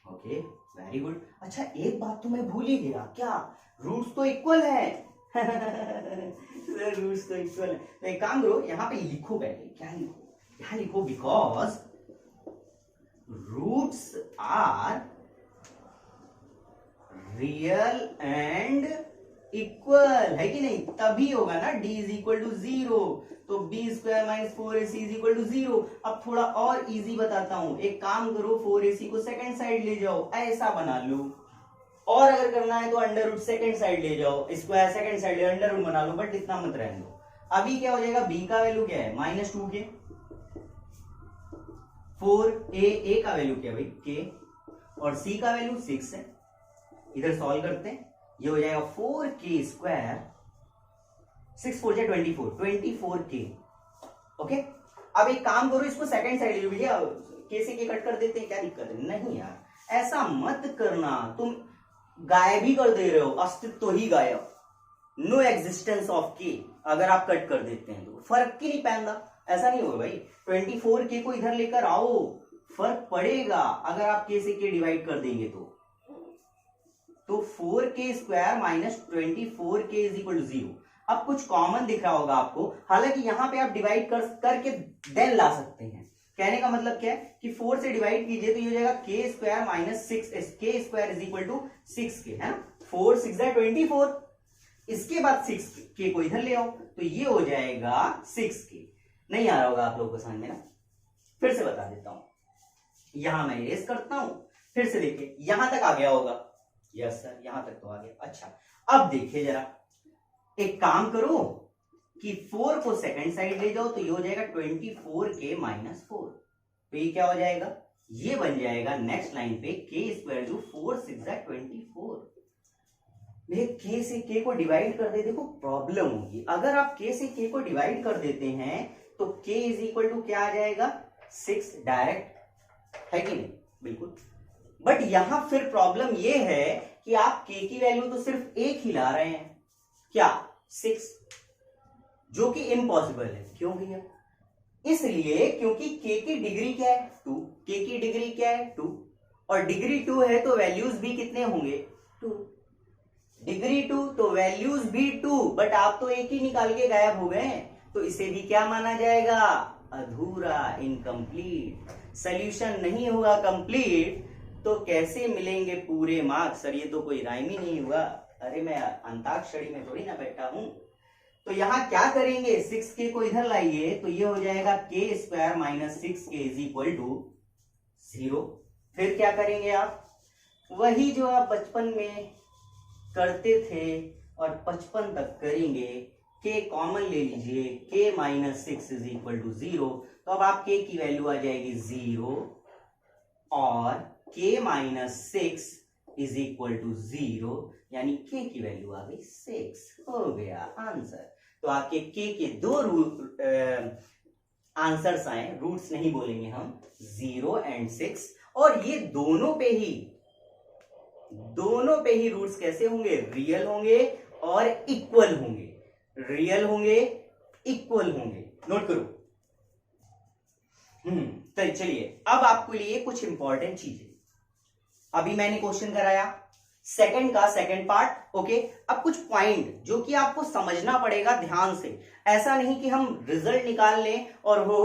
Okay very good. अच्छा एक बात तो मैं भूल ही गया, क्या, रूट्स तो इक्वल है रूट्स तो इक्वल है। तो एक काम करो, यहाँ पे लिखो, पहले क्या लिखो, यहाँ लिखो because roots are real and equal, है कि नहीं? तभी होगा ना d इज इक्वल टू 0, तो b square minus 4ac is equal to 0। अब थोड़ा और इजी बताता हूं, एक काम करो, 4ac को सेकंड साइड ले जाओ, ऐसा बना लो, और अगर करना है तो अंडर रूट सेकंड साइड ले जाओ, स्क्वायर सेकंड साइड ले अंडर रूट बना लो, बट इतना मत रहने दो। अभी क्या हो जाएगा, b का वैल्यू क्या है, -2k, 4a का वैल्यू क्या है भाई, k, और c का वैल्यू 6 है। इधर सॉल्व करते हैं, ये हो जाएगा 4k स्क्वायर, 6 4 जा 24k। ओके अब एक काम करो, इसको सेकंड साइड ले लो भैया, k से k कट कर देते हैं, क्या दिक्कत है? नहीं यार ऐसा मत करना, तुम गायब ही कर दे रहे हो, अस्तित्व ही गायब, नो एग्जिस्टेंस ऑफ k। अगर आप कट कर देते हैं तो फर्क ही नहीं पैदा, ऐसा नहीं होगा भाई। 24k को इधर लेकर आओ, फर्क पड़ेगा अगर आप k से k डिवाइड कर देंगे तो 4k square minus 24k is equal to 0। अब कुछ कॉमन दिख रहा होगा आपको, हालांकि यहां पे आप डिवाइड करके देन ला सकते हैं। कहने का मतलब क्या है कि 4 से डिवाइड कीजिए तो ये हो जाएगा k square minus 6, k square is equal to 6k, है ना, 4 6 24। इसके बाद 6k को इधर ले आओ तो ये हो जाएगा 6k। नहीं आ रहा होगा आप लोगों को समझ में ना, फिर से बता देता हूं, यहां मैं इरेज करता हूं, फिर से देखिए यहां तक आ गया होगा, यस सर यहां तक तो आ गया। अच्छा अब देखिए जरा, एक काम करो कि 4 को सेकंड साइड ले जाओ तो ये हो जाएगा 24k माइनस 4, तो ये क्या हो जाएगा, ये बन जाएगा नेक्स्ट लाइन पे k स्क्वायर जो 4 6 जा 24। k से k को डिवाइड कर दे, देखो प्रॉब्लम होगी, अगर आप k से k को डिवाइड कर देते हैं तो k इज इक्वल टू क्या आ जाएगा, 6 डायरेक्ट, है कि नहीं? बिल्कुल। बट यहां फिर प्रॉब्लम ये है कि आप k की वैल्यू तो सिर्फ एक ही ला रहे हैं, क्या, 6, जो कि इम्पॉसिबल है। क्यों भैया? इसलिए क्योंकि k की डिग्री क्या है, 2, k की डिग्री क्या है, 2, और डिग्री 2 है तो वैल्यूज भी कितने होंगे, 2, डिग्री 2 तो वैल्यूज भी 2, बट आप तो एक ही निकाल के गायब हो गए, तो इसे भी क्या माना जाएगा, अधूरा, इनकम्प्लीट। सॉल्यूशन नहीं हुआ कंप्लीट तो कैसे मिलेंगे पूरे मार्क्स? सर ये तो कोई राइम ही नहीं हुआ, अरे मैं अंताक्षरी में थोड़ी ना बैठा हूं। तो यहां क्या करेंगे, 6k को इधर लाइए तो ये हो जाएगा k square minus 6k is equal to 0। फिर क्या करेंगे आप, वही जो आप बचपन में करते थे और 55 तक करेंगे, k कॉमन ले लीजिए, k minus 6 is equal to 0, तो अब आप k की वैल्यू आ जाएगी 0 और k minus 6 is equal to 0, यानी k की वैल्यू आ गई 6, हो गया आंसर। तो आपके k के दो आंसर्स आए, रूट्स नहीं बोलेंगे हम, 0 एंड 6, और ये दोनों पे ही रूट्स कैसे होंगे, रियल होंगे और इक्वल होंगे। रियल होंगे इक्वल होंगे। नोट करो। तो चलिए अब आपके लिए कुछ इंपॉर्टेंट चीजें, अभी मैंने क्वेश्चन कराया सेकंड का सेकंड पार्ट, ओके। अब कुछ पॉइंट जो कि आपको समझना पड़ेगा ध्यान से, ऐसा नहीं कि हम रिजल्ट निकाल लें और हो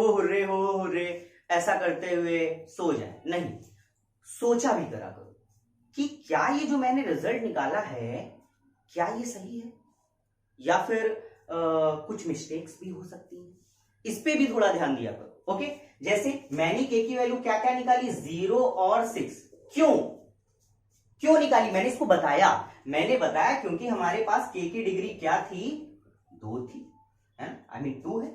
हुर्रे ऐसा करते हुए सो जाए, नहीं, सोचा भी करा करो कि क्या ये जो मैंने रिजल्ट निकाला है क्या ये सही है, या फिर कुछ मिस्टेक्स भी हो सकती हैं, इस पे भी थोड़ा ध्यान दिया करो, ओके। जैसे मैंने के की वैल्यू क्या क्या निकाली, 0 और 6, क्यों निकाली, मैंने इसको बताया, क्योंकि हमारे पास के की डिग्री क्या थी, 2 थी, है आई मीन 2 है,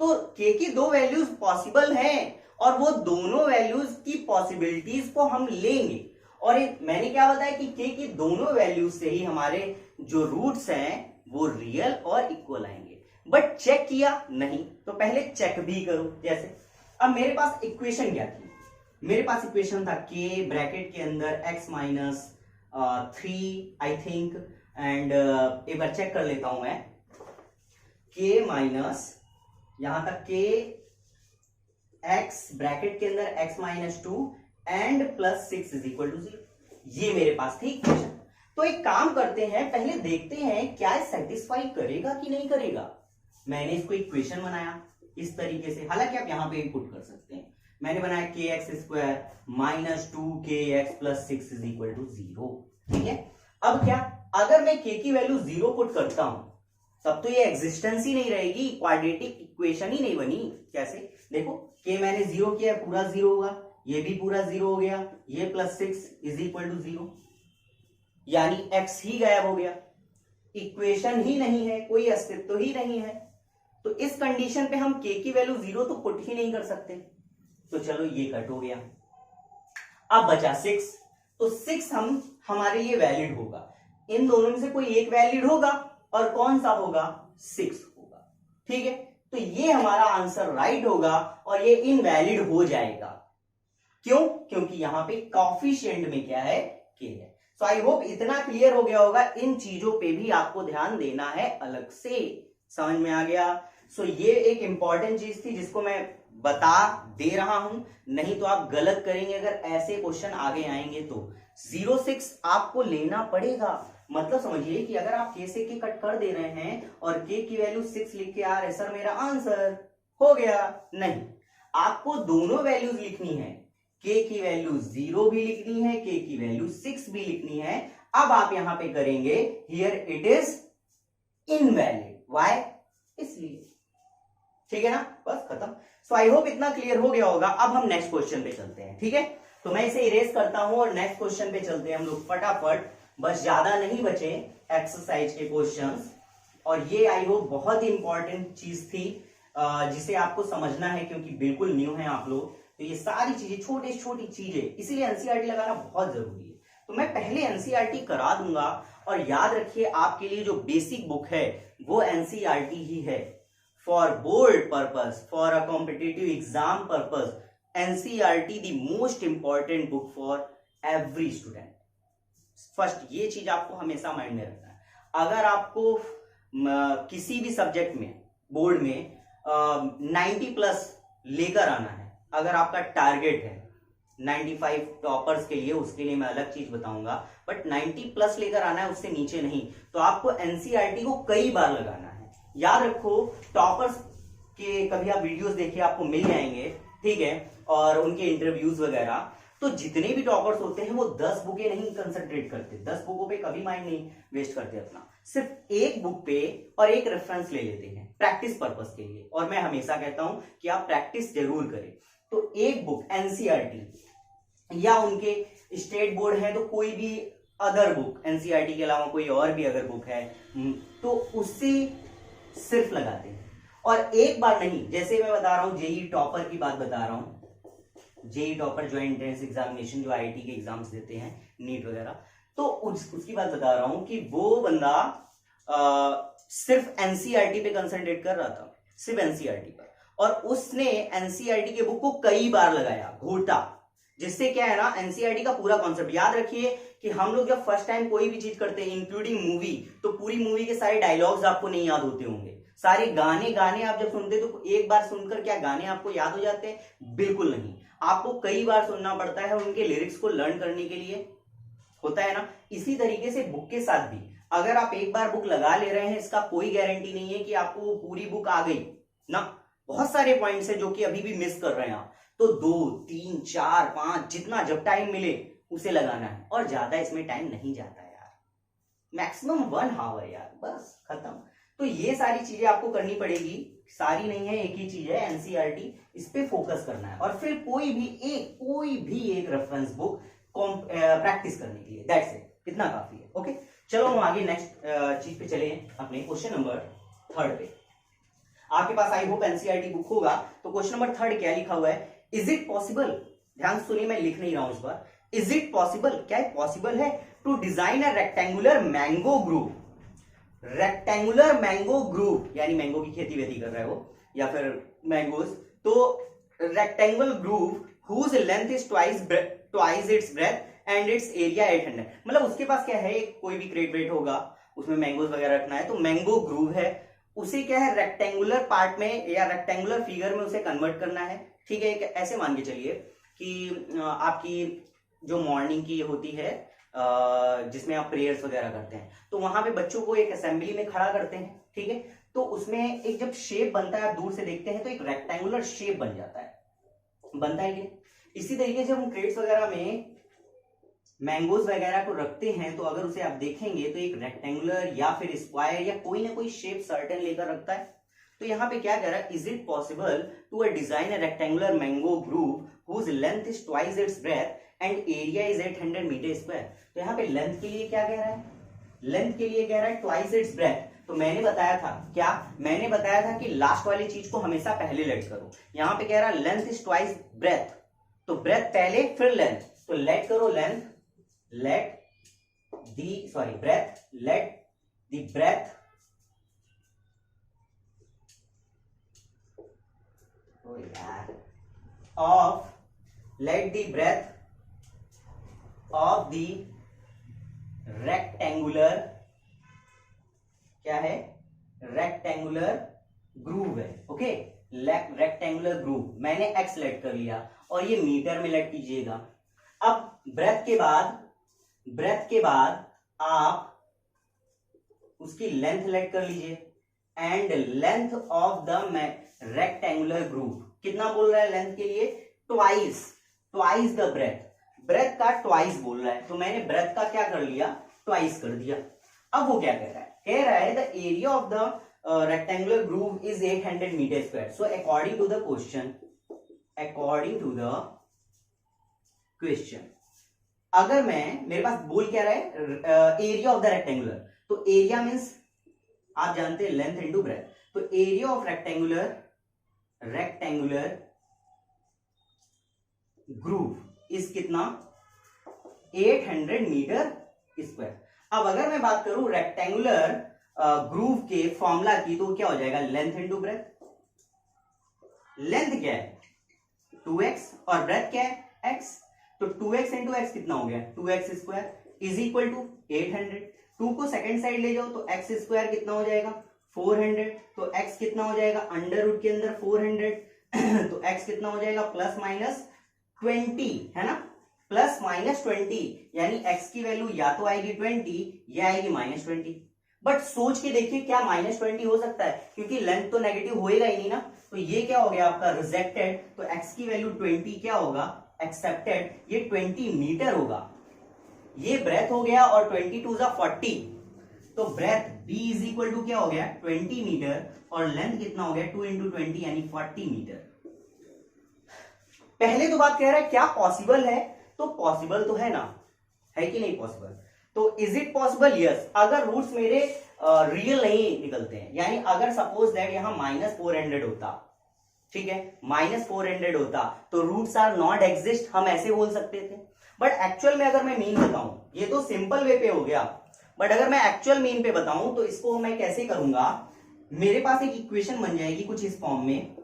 तो के की 2 वैल्यूज पॉसिबल हैं और वो दोनों वैल्यूज की पॉसिबिलिटीज को हम लेंगे, और मैंने क्या बताया कि के की दोनों वैल्यूज से ही हमारे जो रूट्स हैं वो रियल और इक्वल आएंगे। बट चेक किया नहीं, तो पहले चेक भी करो। जैसे अब मेरे पास इक्वेशन क्या थी, मेरे पास इक्वेशन था के ब्रैकेट के अंदर x minus 3 I think, and एक बार चेक कर लेता हूं मैं, के माइनस यहां तक के x ब्रैकेट के अंदर x minus 2 and plus 6 is equal to 0, ये मेरे पास थी इक्वेशन। तो एक काम करते हैं, पहले देखते हैं क्या सेटिस्फाई करेगा कि नहीं करेगा। मैंने इसको इक्वेशन बनाया इस तरीके से, हालांकि आप यहां पे भी पुट कर सकते हैं, मैंने बनाया के x square minus 2kx plus 6 is equal to 0, ठीक है। अब क्या, अगर मैं के की वैल्यू 0 पुट करता हूं तब तो ये एग्जिस्टेंस ही नहीं रहेगी, क्वाड्रेटिक इक्वेशन ही नहीं बनी। कैसे, देखो के मैंने 0 किया, पूरा 0 होगा, ये भी पूरा 0 हो गया, ये प्लस 6 इज इक्वल टू 0, यानी x ही गायब हो गया, इक्वेशन ही नहीं है, कोई अस्तित्व ही नहीं है। तो इस कंडीशन पे हम k की वैल्यू 0 तो पुट ही नहीं कर सकते, तो चलो ये कट हो गया। अब बचा 6, तो 6 हमारे लिए वैलिड होगा, इन दोनों में से कोई एक वैलिड होगा, और कौन सा होगा, 6 होगा, ठीक है। तो ये हमारा आंसर राइट होगा और ये इनवैलिड हो जाएगा। क्यों, क्योंकि यहां पे कोएफिशिएंट में क्या है, k है। सो आई होप इतना क्लियर हो गया होगा, इन चीजों पे भी आपको ध्यान देना है अलग से, समझ में आ गया। सो ये एक इंपॉर्टेंट चीज थी जिसको मैं बता दे रहा हूं, नहीं तो आप गलत करेंगे अगर ऐसे क्वेश्चन आगे आएंगे तो। 0.6 आपको लेना पड़ेगा, मतलब समझिए कि अगर आप के से के कट कर दे रहे हैं और के की वैल्यू 6 लिख के आ रहे सर मेरा आंसर हो गया, नहीं, आपको दोनों वैल्यूज लिखनी है, के की वैल्यू 0 भी लिखनी है, के की वैल्यू 6 भी लिखनी है। अब आप यहां पे करेंगे here it is invalid, why, इसलिए, ठीक है ना, बस खत्म। सो आई होप इतना क्लियर हो गया होगा। अब हम नेक्स्ट क्वेश्चन पे चलते हैं, ठीक है। तो मैं इसे इरेज करता हूं और नेक्स्ट क्वेश्चन पे चलते हैं हम लोग फटाफट, बस ज्यादा नहीं बचे एक्सरसाइज के क्वेश्चंस, और ये आई होप बहुत ही इंपॉर्टेंट चीज थी जिसे आपको समझना है, क्योंकि बिल्कुल न्यू है आप लोग, तो ये सारी चीजें छोटी छोटी चीजें, इसीलिए एनसीईआरटी लगाना बहुत जरूरी है। तो मैं पहले एनसीईआरटी करा दूंगा, और याद रखिए आपके लिए जो बेसिक बुक है वो एनसीईआरटी ही है, for board purpose, for a competitive exam purpose, NCERT the most important book for every student. First ये चीज आपको हमेशा माइंड में रखना है। अगर आपको किसी भी सब्जेक्ट में बोर्ड में 90 प्लस लेकर आना है, अगर आपका टारगेट है 95 टॉपर्स के लिए, उसके लिए मैं अलग चीज बताऊंगा, बट 90 प्लस लेकर आना है, उससे नीचे नहीं, तो आपको एनसीईआरटी को कई बार लगाना है। याद रखो टॉपर्स के कभी आप वीडियोस देखिए, आपको मिल जाएंगे, ठीक है, और उनके इंटरव्यूज वगैरह, तो जितने भी टॉपर्स होते हैं वो 10 बुकें नहीं कंसंट्रेट करते, 10 बुकों पे कभी माइंड नहीं वेस्ट करते अपना, सिर्फ एक बुक पे और एक रेफरेंस ले लेते हैं प्रैक्टिस पर्पस के लिए। और मैं हमेशा कहता हूं कि आप प्रैक्टिस जरूर करें। तो एक बुक एनसीईआरटी, या उनके स्टेट बोर्ड है तो कोई भी अदर बुक, एनसीईआरटी के अलावा कोई और भी अगर बुक है तो उससे सिर्फ लगाते हैं। और एक बार नहीं, जैसे मैं बता रहा हूं जेईई टॉपर की बात बता रहा हूं, जेईई टॉपर जो एंट्रेंस एग्जामिनेशन जो आईआईटी के एग्जाम्स देते हैं, नीट वगैरह, तो उसकी बात बता रहा हूं कि वो बंदा सिर्फ एनसीईआरटी पे कंसंट्रेट कर रहा था, सिर्फ एनसीईआरटी पर, और उसने एनसीईआरटी के बुक को कई बार लगाया, घोटा, जिससे क्या है ना, एनसीईआरटी का पूरा कॉन्सेप्ट याद रखिए कि हम लोग जब फर्स्ट टाइम कोई भी चीज करते हैं इंक्लूडिंग मूवी, तो पूरी मूवी के सारे डायलॉग्स आपको नहीं याद होते होंगे, सारे गाने आप जब सुनते तो एक बार सुनकर क्या गाने आपको याद हो जाते हैं? बिल्कुल नहीं, आपको कई बार सुनना पड़ता है उनके लिरिक्स को लर्न करने के लिए, होता है ना। इसी तरीके से बुक के साथ भी, अगर आप एक बार बुक लगा ले रहे हैं, इसका कोई गारंटी नहीं है कि आपको वो पूरी बुक आ गई ना। बहुत सारे पॉइंट्स है जो कि अभी भी मिस कर रहे हैं आप, तो 2, 3, 4, 5 जितना जब टाइम मिले उसे लगाना है, और ज्यादा इसमें टाइम नहीं जाता यार, मैक्सिमम 1 आवर यार, बस खत्म। तो ये सारी चीजें आपको करनी पड़ेगी, सारी नहीं है, एक ही चीज है एनसीईआरटी, इस पे फोकस करना है, और फिर कोई भी एक रेफरेंस बुक प्रैक्टिस करने के लिए, दैट्स इट, इतना काफी है। ओके, चलो हम आगे नेक्स्ट चीज पे चले, अपने क्वेश्चन नंबर 3 पे। आपके पास आई होप एनसीईआरटी बुक होगा, तो क्वेश्चन नंबर 3 क्या लिखा हुआ है? इज इट पॉसिबल, ध्यान सुनिए, मैं लिख नहीं रहा हूं इस बार, इज इट पॉसिबल, क्या पॉसिबल है to design a rectangular mango grove, rectangular mango grove, यानी मैंगो की खेती वेती कर रहे हो या फिर मैंगोज, तो rectangular grove whose length is twice its breadth and its area 800, मतलब उसके पास क्या है, कोई भी क्रेट वेट होगा, उसमें मैंगोज वगैरह रखना है, तो मैंगो ग्रूव है, उसे क्या है रेक्टेंगुलर पार्ट में या रेक्टेंगुलर फिगर में उसे कन्वर्ट करना है। ठीक है, ऐसे मान के चलिए कि आपकी जो मॉर्निंग की होती है जिसमें आप प्रेयर्स वगैरह करते हैं, तो वहां पे बच्चों को एक असेंबली में खड़ा करते हैं, ठीक है, तो उसमें एक जब शेप बनता है, आप दूर से देखते हैं तो एक रेक्टेंगुलर शेप बन जाता है, बनता है कि इसी तरीके से हम क्रेट्स वगैरह में मैंगोज वगैरह को रखते हैं, तो अगर उसे आप देखेंगे तो एक रेक्टेंगुलर या फिर स्क्वायर या कोई ना कोई शेप सर्टेन लेकर रखता है। तो यहाँ पे क्या कह रहा है, is it possible to design a rectangular mango grove whose length is twice its breadth and area is 800 metre square. तो यहाँ पे लेंथ के लिए क्या कह रहा है, लेंथ के लिए कह रहा है ट्वाइस इट्स ब्रेथ। तो मैंने बताया था क्या, मैंने बताया था कि लास्ट वाली चीज को हमेशा पहले लेट करो। यहाँ पे कह रहा है लेंथ इज ट्वाइस ब्रेथ, तो ब्रेथ पहले फिर लेंथ, तो लेट करो length, let the breadth of the rectangular, क्या है, रेक्टेंगुलर ग्रूव है। ओके, रेक्टेंगुलर ग्रूव मैंने x लेट कर लिया, और ये मीटर में लेट कीजिएगा। अब ब्रेथ के बाद आप उसकी लेंथ लेट कर लीजिए, and length of the rectangular groove, कितना बोल रहा है लेंथ के लिए, ट्वाइस द ब्रेथ का ट्वाइस बोल रहा है, तो मैंने ब्रेथ का क्या कर लिया, ट्वाइस कर दिया। अब वो क्या कह रहा है the area of the rectangular grove is 800 metre square. So according to the question, अगर मेरे पास बोल क्या रहा है, एरिया ऑफ द रेक्टेंगुलर, तो एरिया मींस आप जानते हैं लेंथ इनटू ब्रेथ, तो area of rectangular grove is कितना, 800 मीटर स्क्वायर। अब अगर मैं बात करूं रेक्टेंगुलर ग्रूव के फॉर्मूला की, तो क्या हो जाएगा, लेंथ इनटू ब्रेथ। लेंथ क्या है 2x और ब्रेथ क्या है x, तो 2x इंटू एक्स कितना हो गया, 2x square is equal to 800। 2 को सेकंड साइड ले जाओ तो x स्क्वायर कितना हो जाएगा, 400, तो x कितना हो जाएगा, अंडर रूट के अंदर 400 तो x कितना हो जाएगा, प्लस माइनस 20, है ना, प्लस माइनस 20, यानी x की वैल्यू या तो आएगी 20 या आएगी -20। बट सोच के देखिए क्या -20 हो सकता है, क्योंकि लेंथ तो नेगेटिव होएगा ही नहीं ना, तो ये क्या हो गया आपका रिजेक्टेड, तो x की वैल्यू 20 क्या होगा, एक्सेप्टेड, ये 20 मीटर होगा, ये ब्रेथ हो गया, और 22 जा 40, तो breadth b is equal to क्या हो गया 20 मीटर, और लेंथ कितना हो गया 2 इंटू 20 यानी 40 मीटर। पहले तो बात कह रहा है क्या पॉसिबल है, तो पॉसिबल तो है ना, है कि नहीं पॉसिबल, तो इज इट पॉसिबल, यस, अगर रूट्स मेरे रियल नहीं निकलते हैं, यानी अगर सपोज दैट यहां -400 होता, ठीक है, -400 होता, तो रूट्स आर नॉट एग्जिस्ट, हम ऐसे बोल सकते थे। बट एक्चुअल में अगर मैं मीन बताऊं, ये तो सिंपल वे पे हो गया, बट अगर मैं एक्चुअल मीन पे बताऊं तो इसको मैं कैसे करूंगा, मेरे पास एक इक्वेशन बन जाएगी कुछ इस फॉर्म में,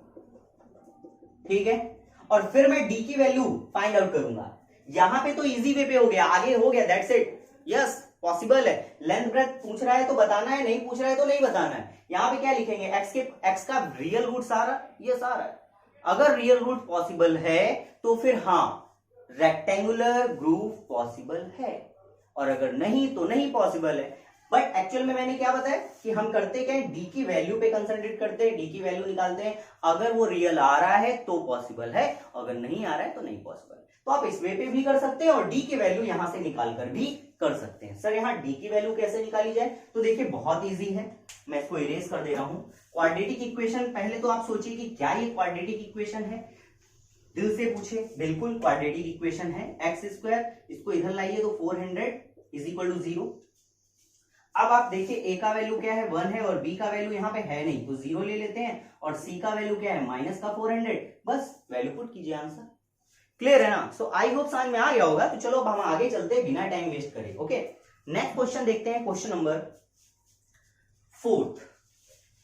ठीक है, और फिर मैं डी की वैल्यू फाइंड आउट करूंगा। यहां पे तो इजी वे पे हो गया, आगे हो गया, दैट्स इट, यस, पॉसिबल है। लेंथ ब्रेथ पूछ रहा है तो बताना है, नहीं पूछ रहा है तो नहीं बताना है। यहां पे क्या लिखेंगे, एक्स का रियल रूट सारा, ये सारा है। अगर रियल रूट पॉसिबल है तो फिर हाँ रेक्टेंगुलर ग्रुप पॉसिबल है, और अगर नहीं तो नहीं पॉसिबल है। बट एक्चुअल में मैंने क्या बताया कि हम करते क्या है, डी की वैल्यू पे कंसंट्रेट करते हैं, डी की वैल्यू निकालते हैं। अगर वो रियल आ रहा है तो पॉसिबल है, अगर नहीं आ रहा है तो नहीं पॉसिबल। तो आप इस वे पे भी कर सकते हैं और डी की वैल्यू यहां से निकाल कर भी कर सकते हैं। सर यहाँ डी की वैल्यू कैसे निकाली जाए, तो देखिए बहुत ईजी है, मैं इसको इरेज कर दे रहा हूं। क्वाड्रेटिक इक्वेशन, पहले तो आप सोचिए कि क्या ये क्वाड्रेटिक इक्वेशन है, दिल से पूछे, बिल्कुल क्वाड्रेटिक इक्वेशन है। एक्स स्क्वायर, इसको इधर लाइए तो 400 इज इक्वल टू 0। अब आप देखिए ए का वैल्यू क्या है 1 है और बी का वैल्यू यहाँ पे है नहीं तो 0 ले लेते हैं, और सी का वैल्यू क्या है माइनस का 400, बस वैल्यू पुट कीजिए, आंसर क्लियर है ना। सो आई होप समझ में आ गया होगा। तो चलो अब हम आगे चलते हैं बिना टाइम वेस्ट करे। ओके, नेक्स्ट क्वेश्चन देखते हैं, क्वेश्चन नंबर 4।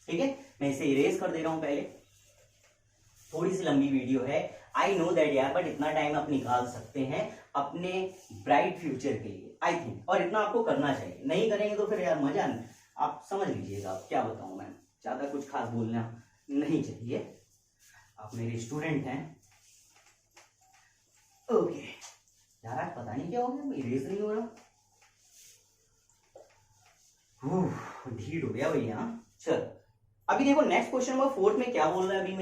ठीक है, मैं इसे इरेज कर दे रहा हूं पहले, थोड़ी सी लंबी वीडियो है, आई नो दैट यार, बट इतना टाइम आप निकाल सकते हैं अपने ब्राइट फ्यूचर के लिए आई थिंक, और इतना आपको करना चाहिए। नहीं करेंगे तो फिर यार मजा नहीं, आप समझ लीजिएगा। आप क्या बताऊं मैं, ज्यादा कुछ खास बोलना नहीं चाहिए, आप मेरे स्टूडेंट हैं। ओके यार, आज पता नहीं क्या हो गया, इरेज नहीं हो रहा, ढीठ हो गया भैया। चल अभी देखो नेक्स्ट क्वेश्चन नंबर 4 में क्या बोल रहा है, अभी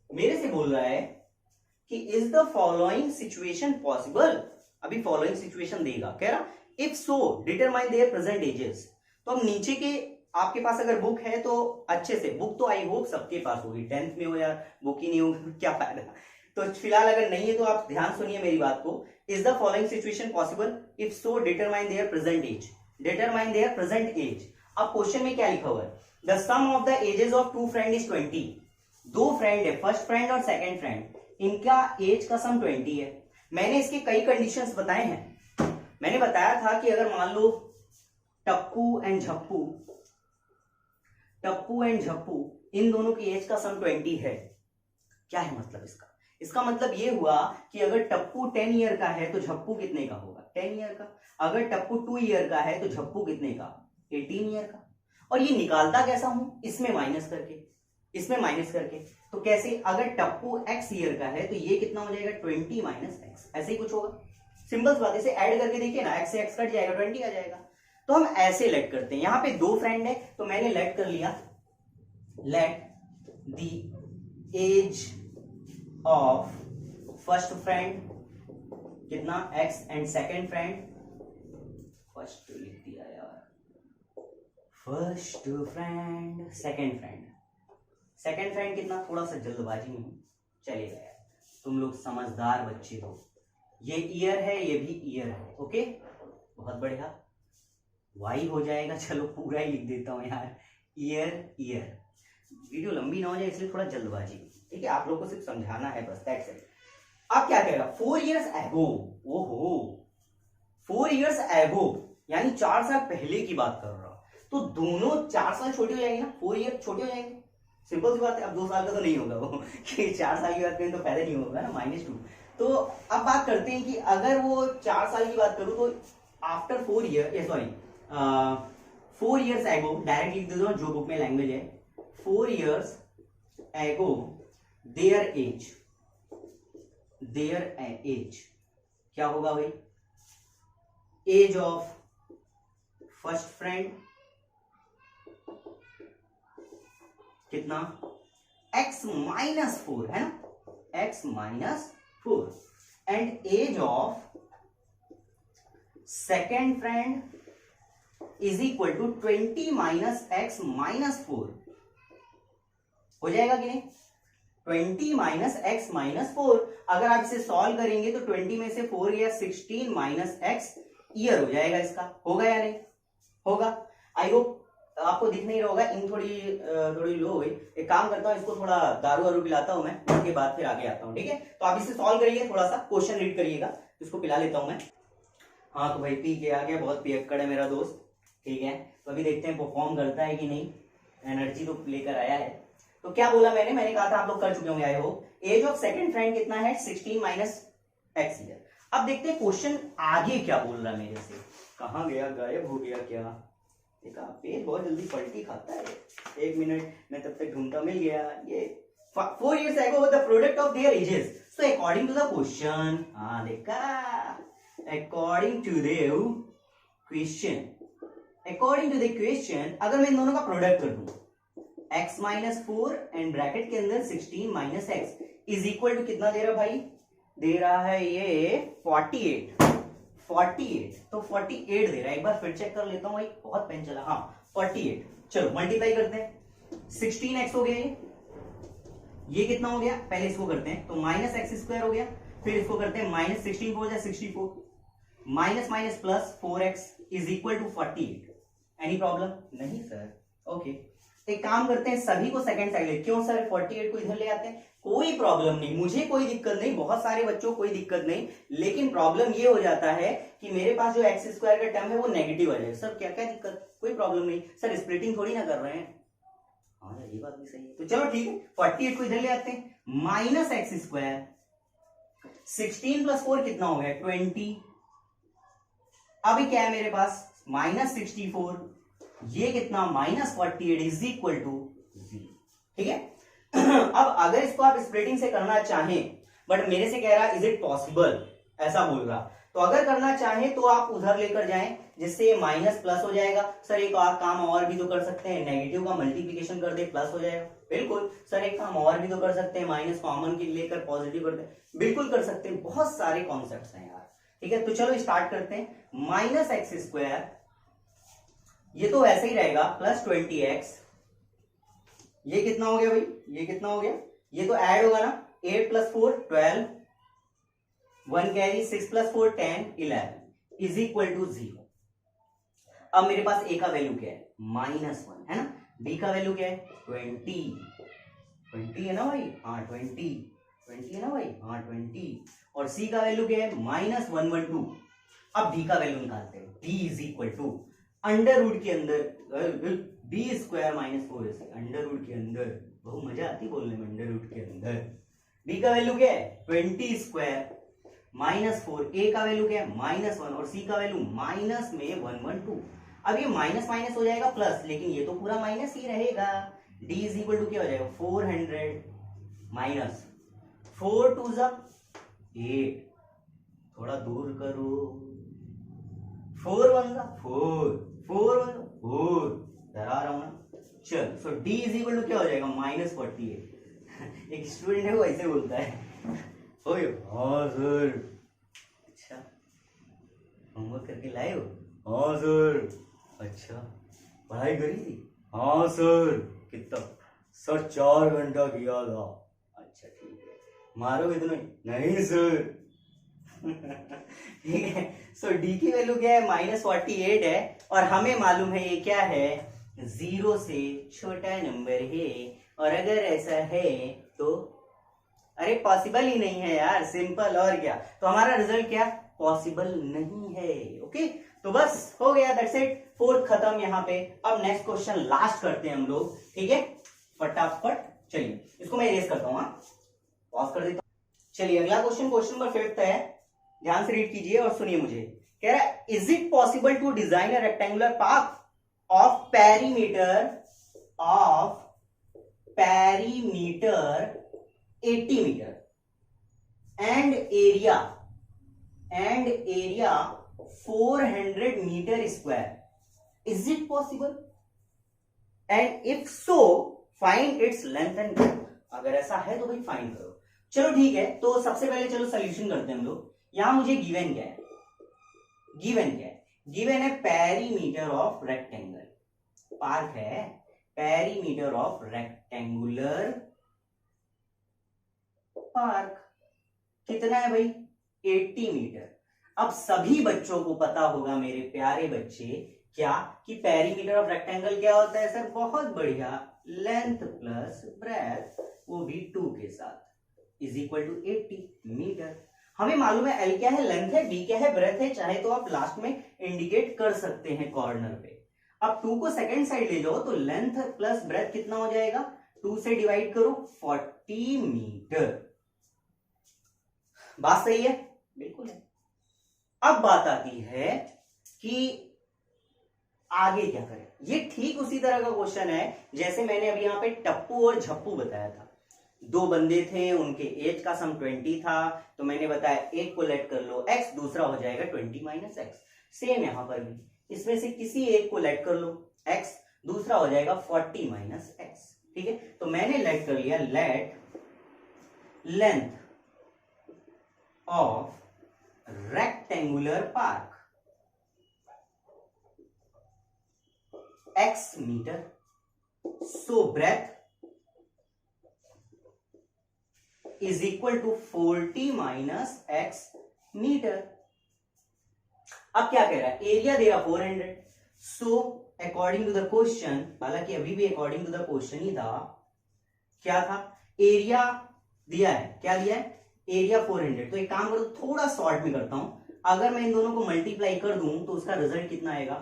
मेरे से बोल रहा है कि is the following situation possible. अभी फॉलोइंग सिचुएशन देगा, कह रहा if so determine their present ages. तो हम नीचे के, आपके पास अगर बुक है तो अच्छे से, बुक तो आई होप सबके पास होगी, 10th में हो या बुक ही नहीं होगी क्या फायदा। तो फिलहाल अगर नहीं है तो आप ध्यान सुनिए मेरी बात को। Is the following situation possible, if so determine their present age, determine their present age. अब क्वेश्चन में क्या लिखा हुआ है, the sum of the ages of 2 friend is 20। 2 friend है, फर्स्ट फ्रेंड और सेकंड फ्रेंड, इनका एज का सम 20 है। मैंने इसके कई कंडीशंस बताए हैं। मैंने बताया था कि अगर मान लो टप्पू एंड झप्पू इन दोनों की एज का सम 20 है, क्या है मतलब इसका मतलब ये हुआ कि अगर टप्पू 10 ईयर का है तो झप्पू कितने का होगा, 10 ईयर का। अगर टप्पू 2 ईयर का है तो झप्पू कितने का, 18 ईयर का। और ये निकालता कैसा हूं, इसमें माइनस करके। तो कैसे, अगर टप्पू x ईयर का है तो ये कितना हो जाएगा 20 माइनस x, ऐसे ही कुछ होगा। सिंपल बात, इसे ऐड करके देखिए ना, x से x कट जाएगा 20 आ जाएगा। तो हम ऐसे लेट करते हैं, यहां पे 2 फ्रेंड है तो मैंने लेट कर लिया, let the age of first friend कितना x and second friend, first लिख दिया यार, फर्स्ट फ्रेंड सेकेंड फ्रेंड कितना, थोड़ा सा जल्दबाजी में हूं, चलेगा यार, तुम लोग समझदार बच्चे हो। ये ईयर है, ये भी ईयर है, ओके बहुत बढ़िया, वाई हो जाएगा, चलो पूरा ही लिख देता हूं यार, ईयर। वीडियो लंबी ना हो जाए इसलिए थोड़ा जल्दबाजी, ठीक है, आप लोग को सिर्फ समझाना है बस, दैट्स इट। अब क्या कहेगा, 4 years ago, ओहो 4 years ago यानी 4 साल पहले की बात कर रहा हूं, तो दोनों 4 साल छोटे हो जाएंगे ना, 4 ईयर छोटे हो जाएंगे, सिंपल सी बात है। अब 2 साल का तो नहीं होगा वो कि 4 साल की बात करें तो फायदा नहीं होगा ना, -2। तो अब बात करते हैं कि अगर वो 4 साल की बात करूं तो after 4 year, sorry 4 years ago, direct लिख देता हूं जो बुक में लैंग्वेज है, 4 years ago their age क्या होगा भाई, एज ऑफ फर्स्ट फ्रेंड कितना, x -4 है ना, x -4, and age of second friend is equal to 20 minus x -4, हो जाएगा कि नहीं, 20 माइनस x -4। अगर आप इसे सॉल्व करेंगे तो 20 में से 4 गया, 16 माइनस x ईयर हो जाएगा, इसका होगा या नहीं होगा। आई होप आपको दिख नहीं रहा होगा, इन थोड़ी लो हो गई। एक काम करता हूँ, इसको थोड़ा दारू वारू पिलाता हूँ मैं, उसके बाद फिर आगे आता हूँ, ठीक है। तो आप इसे सॉल्व करिए, थोड़ा सा क्वेश्चन रीड करिएगा, इसको पिला लेता हूँ मैं। हाँ तो भाई पी के आ गया, बहुत पियक्कड़ है मेरा दोस्त, ठीक है। तो अभी देखते हैं परफॉर्म करता है कि नहीं, एनर्जी तो लेकर आया है। तो क्या बोला मैंने कहा था आप लोग कर चुके होंगे, आए हो। एज ऑफ सेकंड फ्रेंड कितना है, 16 माइनस x ईयर। अब देखते हैं क्वेश्चन आगे क्या बोल रहा है मेरे से। कहाँ गया, गायब हो गया क्या? देखा, पेज बहुत जल्दी पलटी खाता है। 1 मिनट, मैं तब तक ढूंढता, मिल गया। ये 4 years ago the product of their ages. So according to the question, हाँ देखा, according to the question, अगर मैं इन दोनों का प्रोडक्ट कर दूं, x माइनस 4 एंड ब्रैकेट के अंदर 16 minus x is equal to कितना दे रहा भाई? दे रहा है ये 48। तो 48 दे रहा है। एक बार फिर चेक कर लेता हूं भाई, बहुत पेन चला। हाँ 48। चलो मल्टीप्लाई करते हैं। 16x हो गया ये कितना हो गया? पहले इसको करते हैं, तो माइनस एक्स स्क्वायर हो गया। फिर इसको करते हैं माइनस 16 हो जाए 64, minus minus plus 4x is equal to 48। Any problem? नहीं सर। ओके, एक काम करते हैं, सभी को सेकंड साइड ले। क्यों सर? 48 को इधर ले आते हैं, कोई प्रॉब्लम नहीं, मुझे कोई दिक्कत नहीं, बहुत सारे बच्चों को कोई दिक्कत नहीं। लेकिन प्रॉब्लम ये हो जाता है कि मेरे पास जो एक्स स्क्वायर का टर्म है वो नेगेटिव आ जाए। सर क्या क्या दिक्कत? कोई प्रॉब्लम नहीं सर, स्प्लिटिंग थोड़ी ना कर रहे हैं। हाँ ये बात भी सही है। तो चलो ठीक है, 48 को इधर ले आते हैं, माइनस एक्स स्क्वायर 16 प्लस 4 कितना हो गया? 20। अभी क्या है मेरे पास? माइनस 64, ये कितना? Minus 48 is equal to 0। ठीक है। अब अगर इसको आप स्प्लिटिंग से करना चाहें, बट मेरे से कह रहा इज इट पॉसिबल, ऐसा बोल रहा, तो अगर करना चाहें तो आप उधर लेकर जाएं, जिससे माइनस प्लस हो जाएगा। सर एक और काम और भी तो कर सकते हैं, नेगेटिव का मल्टीप्लिकेशन कर दे प्लस हो जाएगा। बिल्कुल सर, एक काम और भी तो कर सकते हैं, माइनस कॉमन की लेकर पॉजिटिव कर दे। बिल्कुल कर सकते हैं, बहुत सारे कॉन्सेप्ट्स हैं यार। ठीक है, तो चलो स्टार्ट करते हैं। माइनस एक्स स्क्वायर, ये तो ऐसे ही रहेगा, प्लस 20x, ये कितना हो गया भाई? ये कितना हो गया? ये तो ऐड होगा ना, 8 plus 4 12, 1 carry, 6 plus 4 10 11 is equal to 0। अब मेरे पास a का वैल्यू क्या है? -1 है ना। b का वैल्यू क्या है? 20 है ना भाई? हाँ 20 है ना भाई? हाँ 20। और c का वैल्यू क्या है? -112। अब b का वैल्यू निकालते हैं। b is equal to under root के अंदर b square minus 4ac, under root के अंदर, बहुत मजा आती बोलने में, अंडर रूट के अंदर। b का वैल्यू क्या है? 20 स्क्वायर माइनस 4, a का वैल्यू क्या है? -1 और c का वैल्यू माइनस में 112। अब ये माइनस माइनस हो जाएगा प्लस, लेकिन ये तो पूरा माइनस ही रहेगा। d इज इक्वल टू क्या हो जाएगा? 400 माइनस 4 2 8, थोड़ा दूर करो, 4 1 4 4 1 4, डरा रहा हूं ना। चल, सो d इज इक्वल टू क्या हो जाएगा? -48। एक स्टूडेंट है वो ऐसे बोलता है, हाँ सर। अच्छा, होमवर्क करके लाए हो? हाँ सर। अच्छा, पढ़ाई करी थी? हाँ सर। कितना? सर 4 घंटा किया था। अच्छा ठीक है, मारोगे तो नहीं सर। ठीक है, सो d की वैल्यू क्या है? -48 है, और हमें मालूम है ये क्या है? 0 से छोटा नंबर है, और अगर ऐसा है तो अरे पॉसिबल ही नहीं है यार, सिंपल। और क्या? तो हमारा रिजल्ट क्या? पॉसिबल नहीं है। ओके, तो बस हो गया, दैट्स इट, 4th खत्म यहाँ पे। अब नेक्स्ट क्वेश्चन लास्ट करते हैं हम लोग, ठीक है, फटाफट। चलिए इसको मैं इरेज करता हूँ, पॉज कर देता हूँ। चलिए अगला क्वेश्चन, क्वेश्चन नंबर 5 है, ध्यान से रीड कीजिए और सुनिए मुझे। कह रहा है, is it possible to design a rectangular path of perimeter 80 metre and area 400 meter square? Is it possible? And if so, find its length and breadth. अगर ऐसा है तो भाई फाइंड करो। चलो ठीक है, तो सबसे पहले चलो सोल्यूशन करते हैं हम लोग। यहां मुझे गिवन क्या है? गिवन है पेरीमीटर ऑफ रेक्टेंगल, पार्क है, पेरीमीटर ऑफ रेक्टेंगुलर पार्क। कितना है भाई? 80 मीटर। अब सभी बच्चों को पता होगा मेरे प्यारे बच्चे, क्या कि पेरीमीटर ऑफ रेक्टेंगल क्या होता है? सर बहुत बढ़िया, लेंथ प्लस ब्रेथ, वो भी 2 के साथ, इज इक्वल टू 80 मीटर। हमें मालूम है एल क्या है? लेंथ है, बी क्या है? ब्रेथ है। चाहे तो आप लास्ट में इंडिकेट कर सकते हैं कॉर्नर पे। अब 2 को सेकंड साइड ले जाओ तो लेंथ प्लस ब्रेथ कितना हो जाएगा? 2 से डिवाइड करो, 40 मीटर। बात सही है? बिल्कुल है। अब बात आती है कि आगे क्या करें। ये ठीक उसी तरह का क्वेश्चन है जैसे मैंने अभी यहाँ पे टप्पू और झप्पू बताया था। दो बंदे थे, उनके एज का सम 20 था, तो मैंने बताया एक को लेट कर लो x, दूसरा हो जाएगा 20 माइनस एक्स। सेम यहां पर भी, इसमें से किसी एक को लेट कर लो x, दूसरा हो जाएगा 40 माइनस एक्स। ठीक है, तो मैंने लेट कर लिया, let length of rectangular park x metre, so breadth is equal to 40 minus x metre. अब क्या कह रहा है, एरिया दे रहा 400, so according to the question, हालांकि अभी भी अकॉर्डिंग टू द क्वेश्चन ही था, क्या था, एरिया दिया है, क्या दिया है, एरिया 400। तो एक काम करो, थोड़ा शॉर्ट में करता हूं, अगर मैं इन दोनों को मल्टीप्लाई कर दूं तो उसका रिजल्ट कितना आएगा,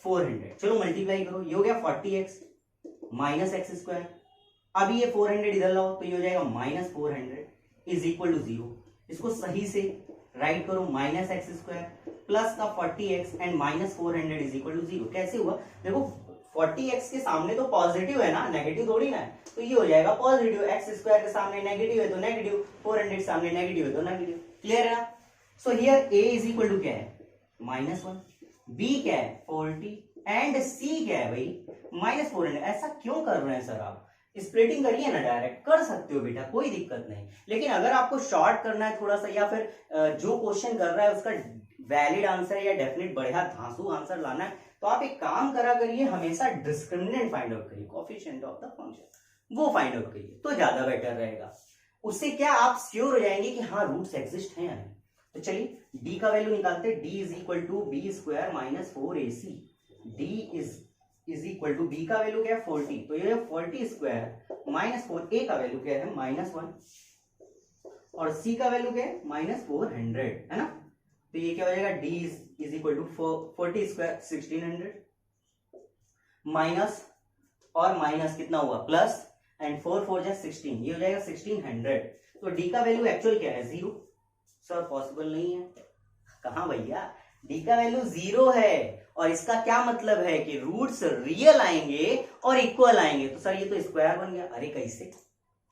400। चलो मल्टीप्लाई करो, ये हो गया 40x माइनस एक्स स्क्वायर। अभी ये 400 इधर लाओ तो ये हो जाएगा माइनस 400 इज इक्वल टू 0। इसको सही से राइट करो, माइनस एक्स स्क्वायर प्लस का 40x and minus 400 is equal to 0। कैसे हुआ, देखो 40x के सामने तो पॉजिटिव है ना, नेगेटिव थोड़ी ना है, तो ये हो जाएगा पॉजिटिव, एक्स स्क्वायर के सामने नेगेटिव है तो नेगेटिव, 400 के सामने नेगेटिव है तो नेगेटिव। क्लियर है ना। So here a is equal to क्या है, -1, b क्या है 40 एंड c क्या है भाई -400। ऐसा क्यों कर रहे हैं सर आप, स्प्लिटिंग करिए ना, डायरेक्ट कर सकते हो बेटा, कोई दिक्कत नहीं। लेकिन अगर आपको शॉर्ट करना है थोड़ा सा, या फिर जो क्वेश्चन कर रहा है उसका वैलिड आंसर या डेफिनेट बढ़िया धांसू आंसर लाना है, तो आप एक काम करा करिए, हमेशा डिस्क्रिमिनेंट फाइंड आउट करिए, कोएफिशिएंट ऑफ द फंक्शन, वो फाइंड आउट करिए तो ज्यादा बेटर रहेगा। उससे क्या आप श्योर हो जाएंगे कि हाँ रूट्स एग्जिस्ट हैं या नहीं। तो चलिए d का वैल्यू निकालते, d is equal to b square minus 4ac। d is equal to b का वैल्यू क्या है 40, तो ये 40 स्क्वायर माइनस 4, a का वैल्यू क्या है -1 और c का वैल्यू क्या है -400, है ना। तो ये क्या हो जाएगा, d is equal to 40 square 1600 minus और माइनस कितना हुआ प्लस, एंड 4 4 जा 16, ये हो जाएगा 1600। तो d का वैल्यू एक्चुअल क्या है 0। सर पॉसिबल नहीं है, कहां भैया, d का वैल्यू 0 है, और इसका क्या मतलब है कि रूट्स रियल आएंगे और इक्वल आएंगे। तो सर ये तो स्क्वायर बन गया। अरे कैसे,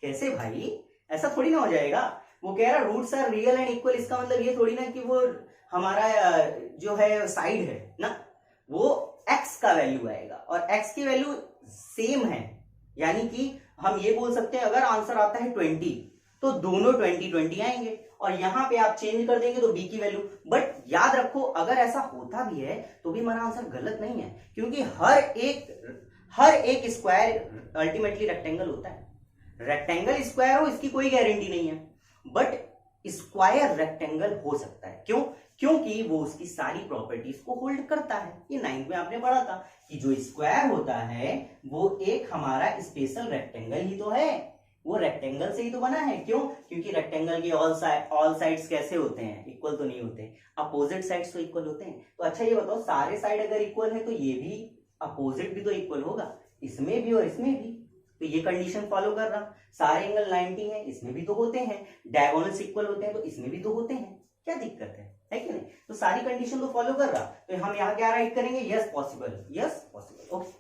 कैसे भाई, ऐसा थोड़ी ना हो जाएगा। वो कह रहा roots are real and equal, इसका मतलब ये थोड़ी ना कि वो हमारा जो है साइड है ना, वो x का वैल्यू आएगा और x की वैल्यू सेम है, यानी कि हम ये बोल सकते हैं अगर आंसर आता है 20 तो दोनों 20 20 आएंगे, और यहां पे आप चेंज कर देंगे तो b की वैल्यू। बट याद रखो अगर ऐसा होता भी है तो भी हमारा आंसर गलत नहीं है, क्योंकि हर एक स्क्वायर अल्टीमेटली रेक्टेंगल होता है। रेक्टेंगल स्क्वायर हो इसकी कोई गारंटी नहीं है, बट स्क्वायर रेक्टेंगल हो सकता है। क्यों, क्योंकि वो उसकी सारी प्रॉपर्टीज को होल्ड करता है। ये 9th में आपने पढ़ा था कि जो स्क्वायर होता है वो एक हमारा स्पेशल रेक्टेंगल ही तो है, वो रेक्टेंगल से ही तो बना है। क्यों, क्योंकि रेक्टेंगल के ऑल साइड्स कैसे होते हैं, इक्वल तो नहीं होते, अपोजिट साइड्स तो इक्वल होते हैं। तो अच्छा ये बताओ, सारे साइड अगर इक्वल है तो ये भी अपोजिट भी तो इक्वल होगा, इसमें भी और इसमें भी। तो ये कंडीशन फॉलो कर रहा, सारे एंगल 90 है, इसमें भी तो होते हैं, डायगोनल्स इक्वल होते हैं तो इसमें भी तो होते हैं, क्या दिक्कत है कि नहीं। तो सारी कंडीशन तो फॉलो कर रहा, तो हम यहाँ क्या राइट करेंगे, yes possible, yes possible. Okay,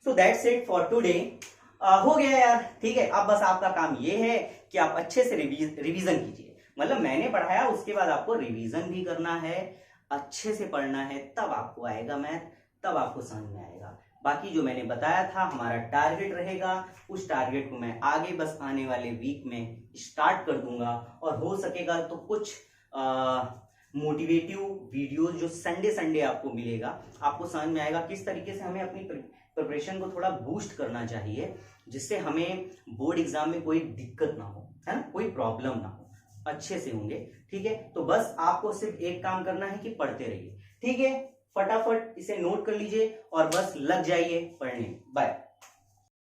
so that's it for today. हो गया यार, ठीक है। अब बस आपका काम ये है कि आप अच्छे से रिवीजन कीजिए, मतलब मैंने पढ़ाया उसके बाद आपको रिवीजन भी करना है, अच्छे से पढ़ना है, तब आपको आएगा मैथ, तब आपको समझ में आएगा। बाकी जो मैंने बताया था हमारा टारगेट रहेगा, उस टारगेट को मैं आगे बस आने वाले वीक में स्टार्ट कर दूंगा, और हो सकेगा तो कुछ मोटिवेटिव वीडियोस जो संडे आपको मिलेगा, आपको समझ में आएगा किस तरीके से हमें अपनी प्रिपरेशन को थोड़ा बूस्ट करना चाहिए, जिससे हमें बोर्ड एग्जाम में कोई दिक्कत ना हो, है ना, कोई प्रॉब्लम ना हो, अच्छे से होंगे। ठीक है, तो बस आपको सिर्फ एक काम करना है कि पढ़ते रहिए। ठीक है, फटाफट इसे नोट कर लीजिए और बस लग जाइए पढ़ने। बाय।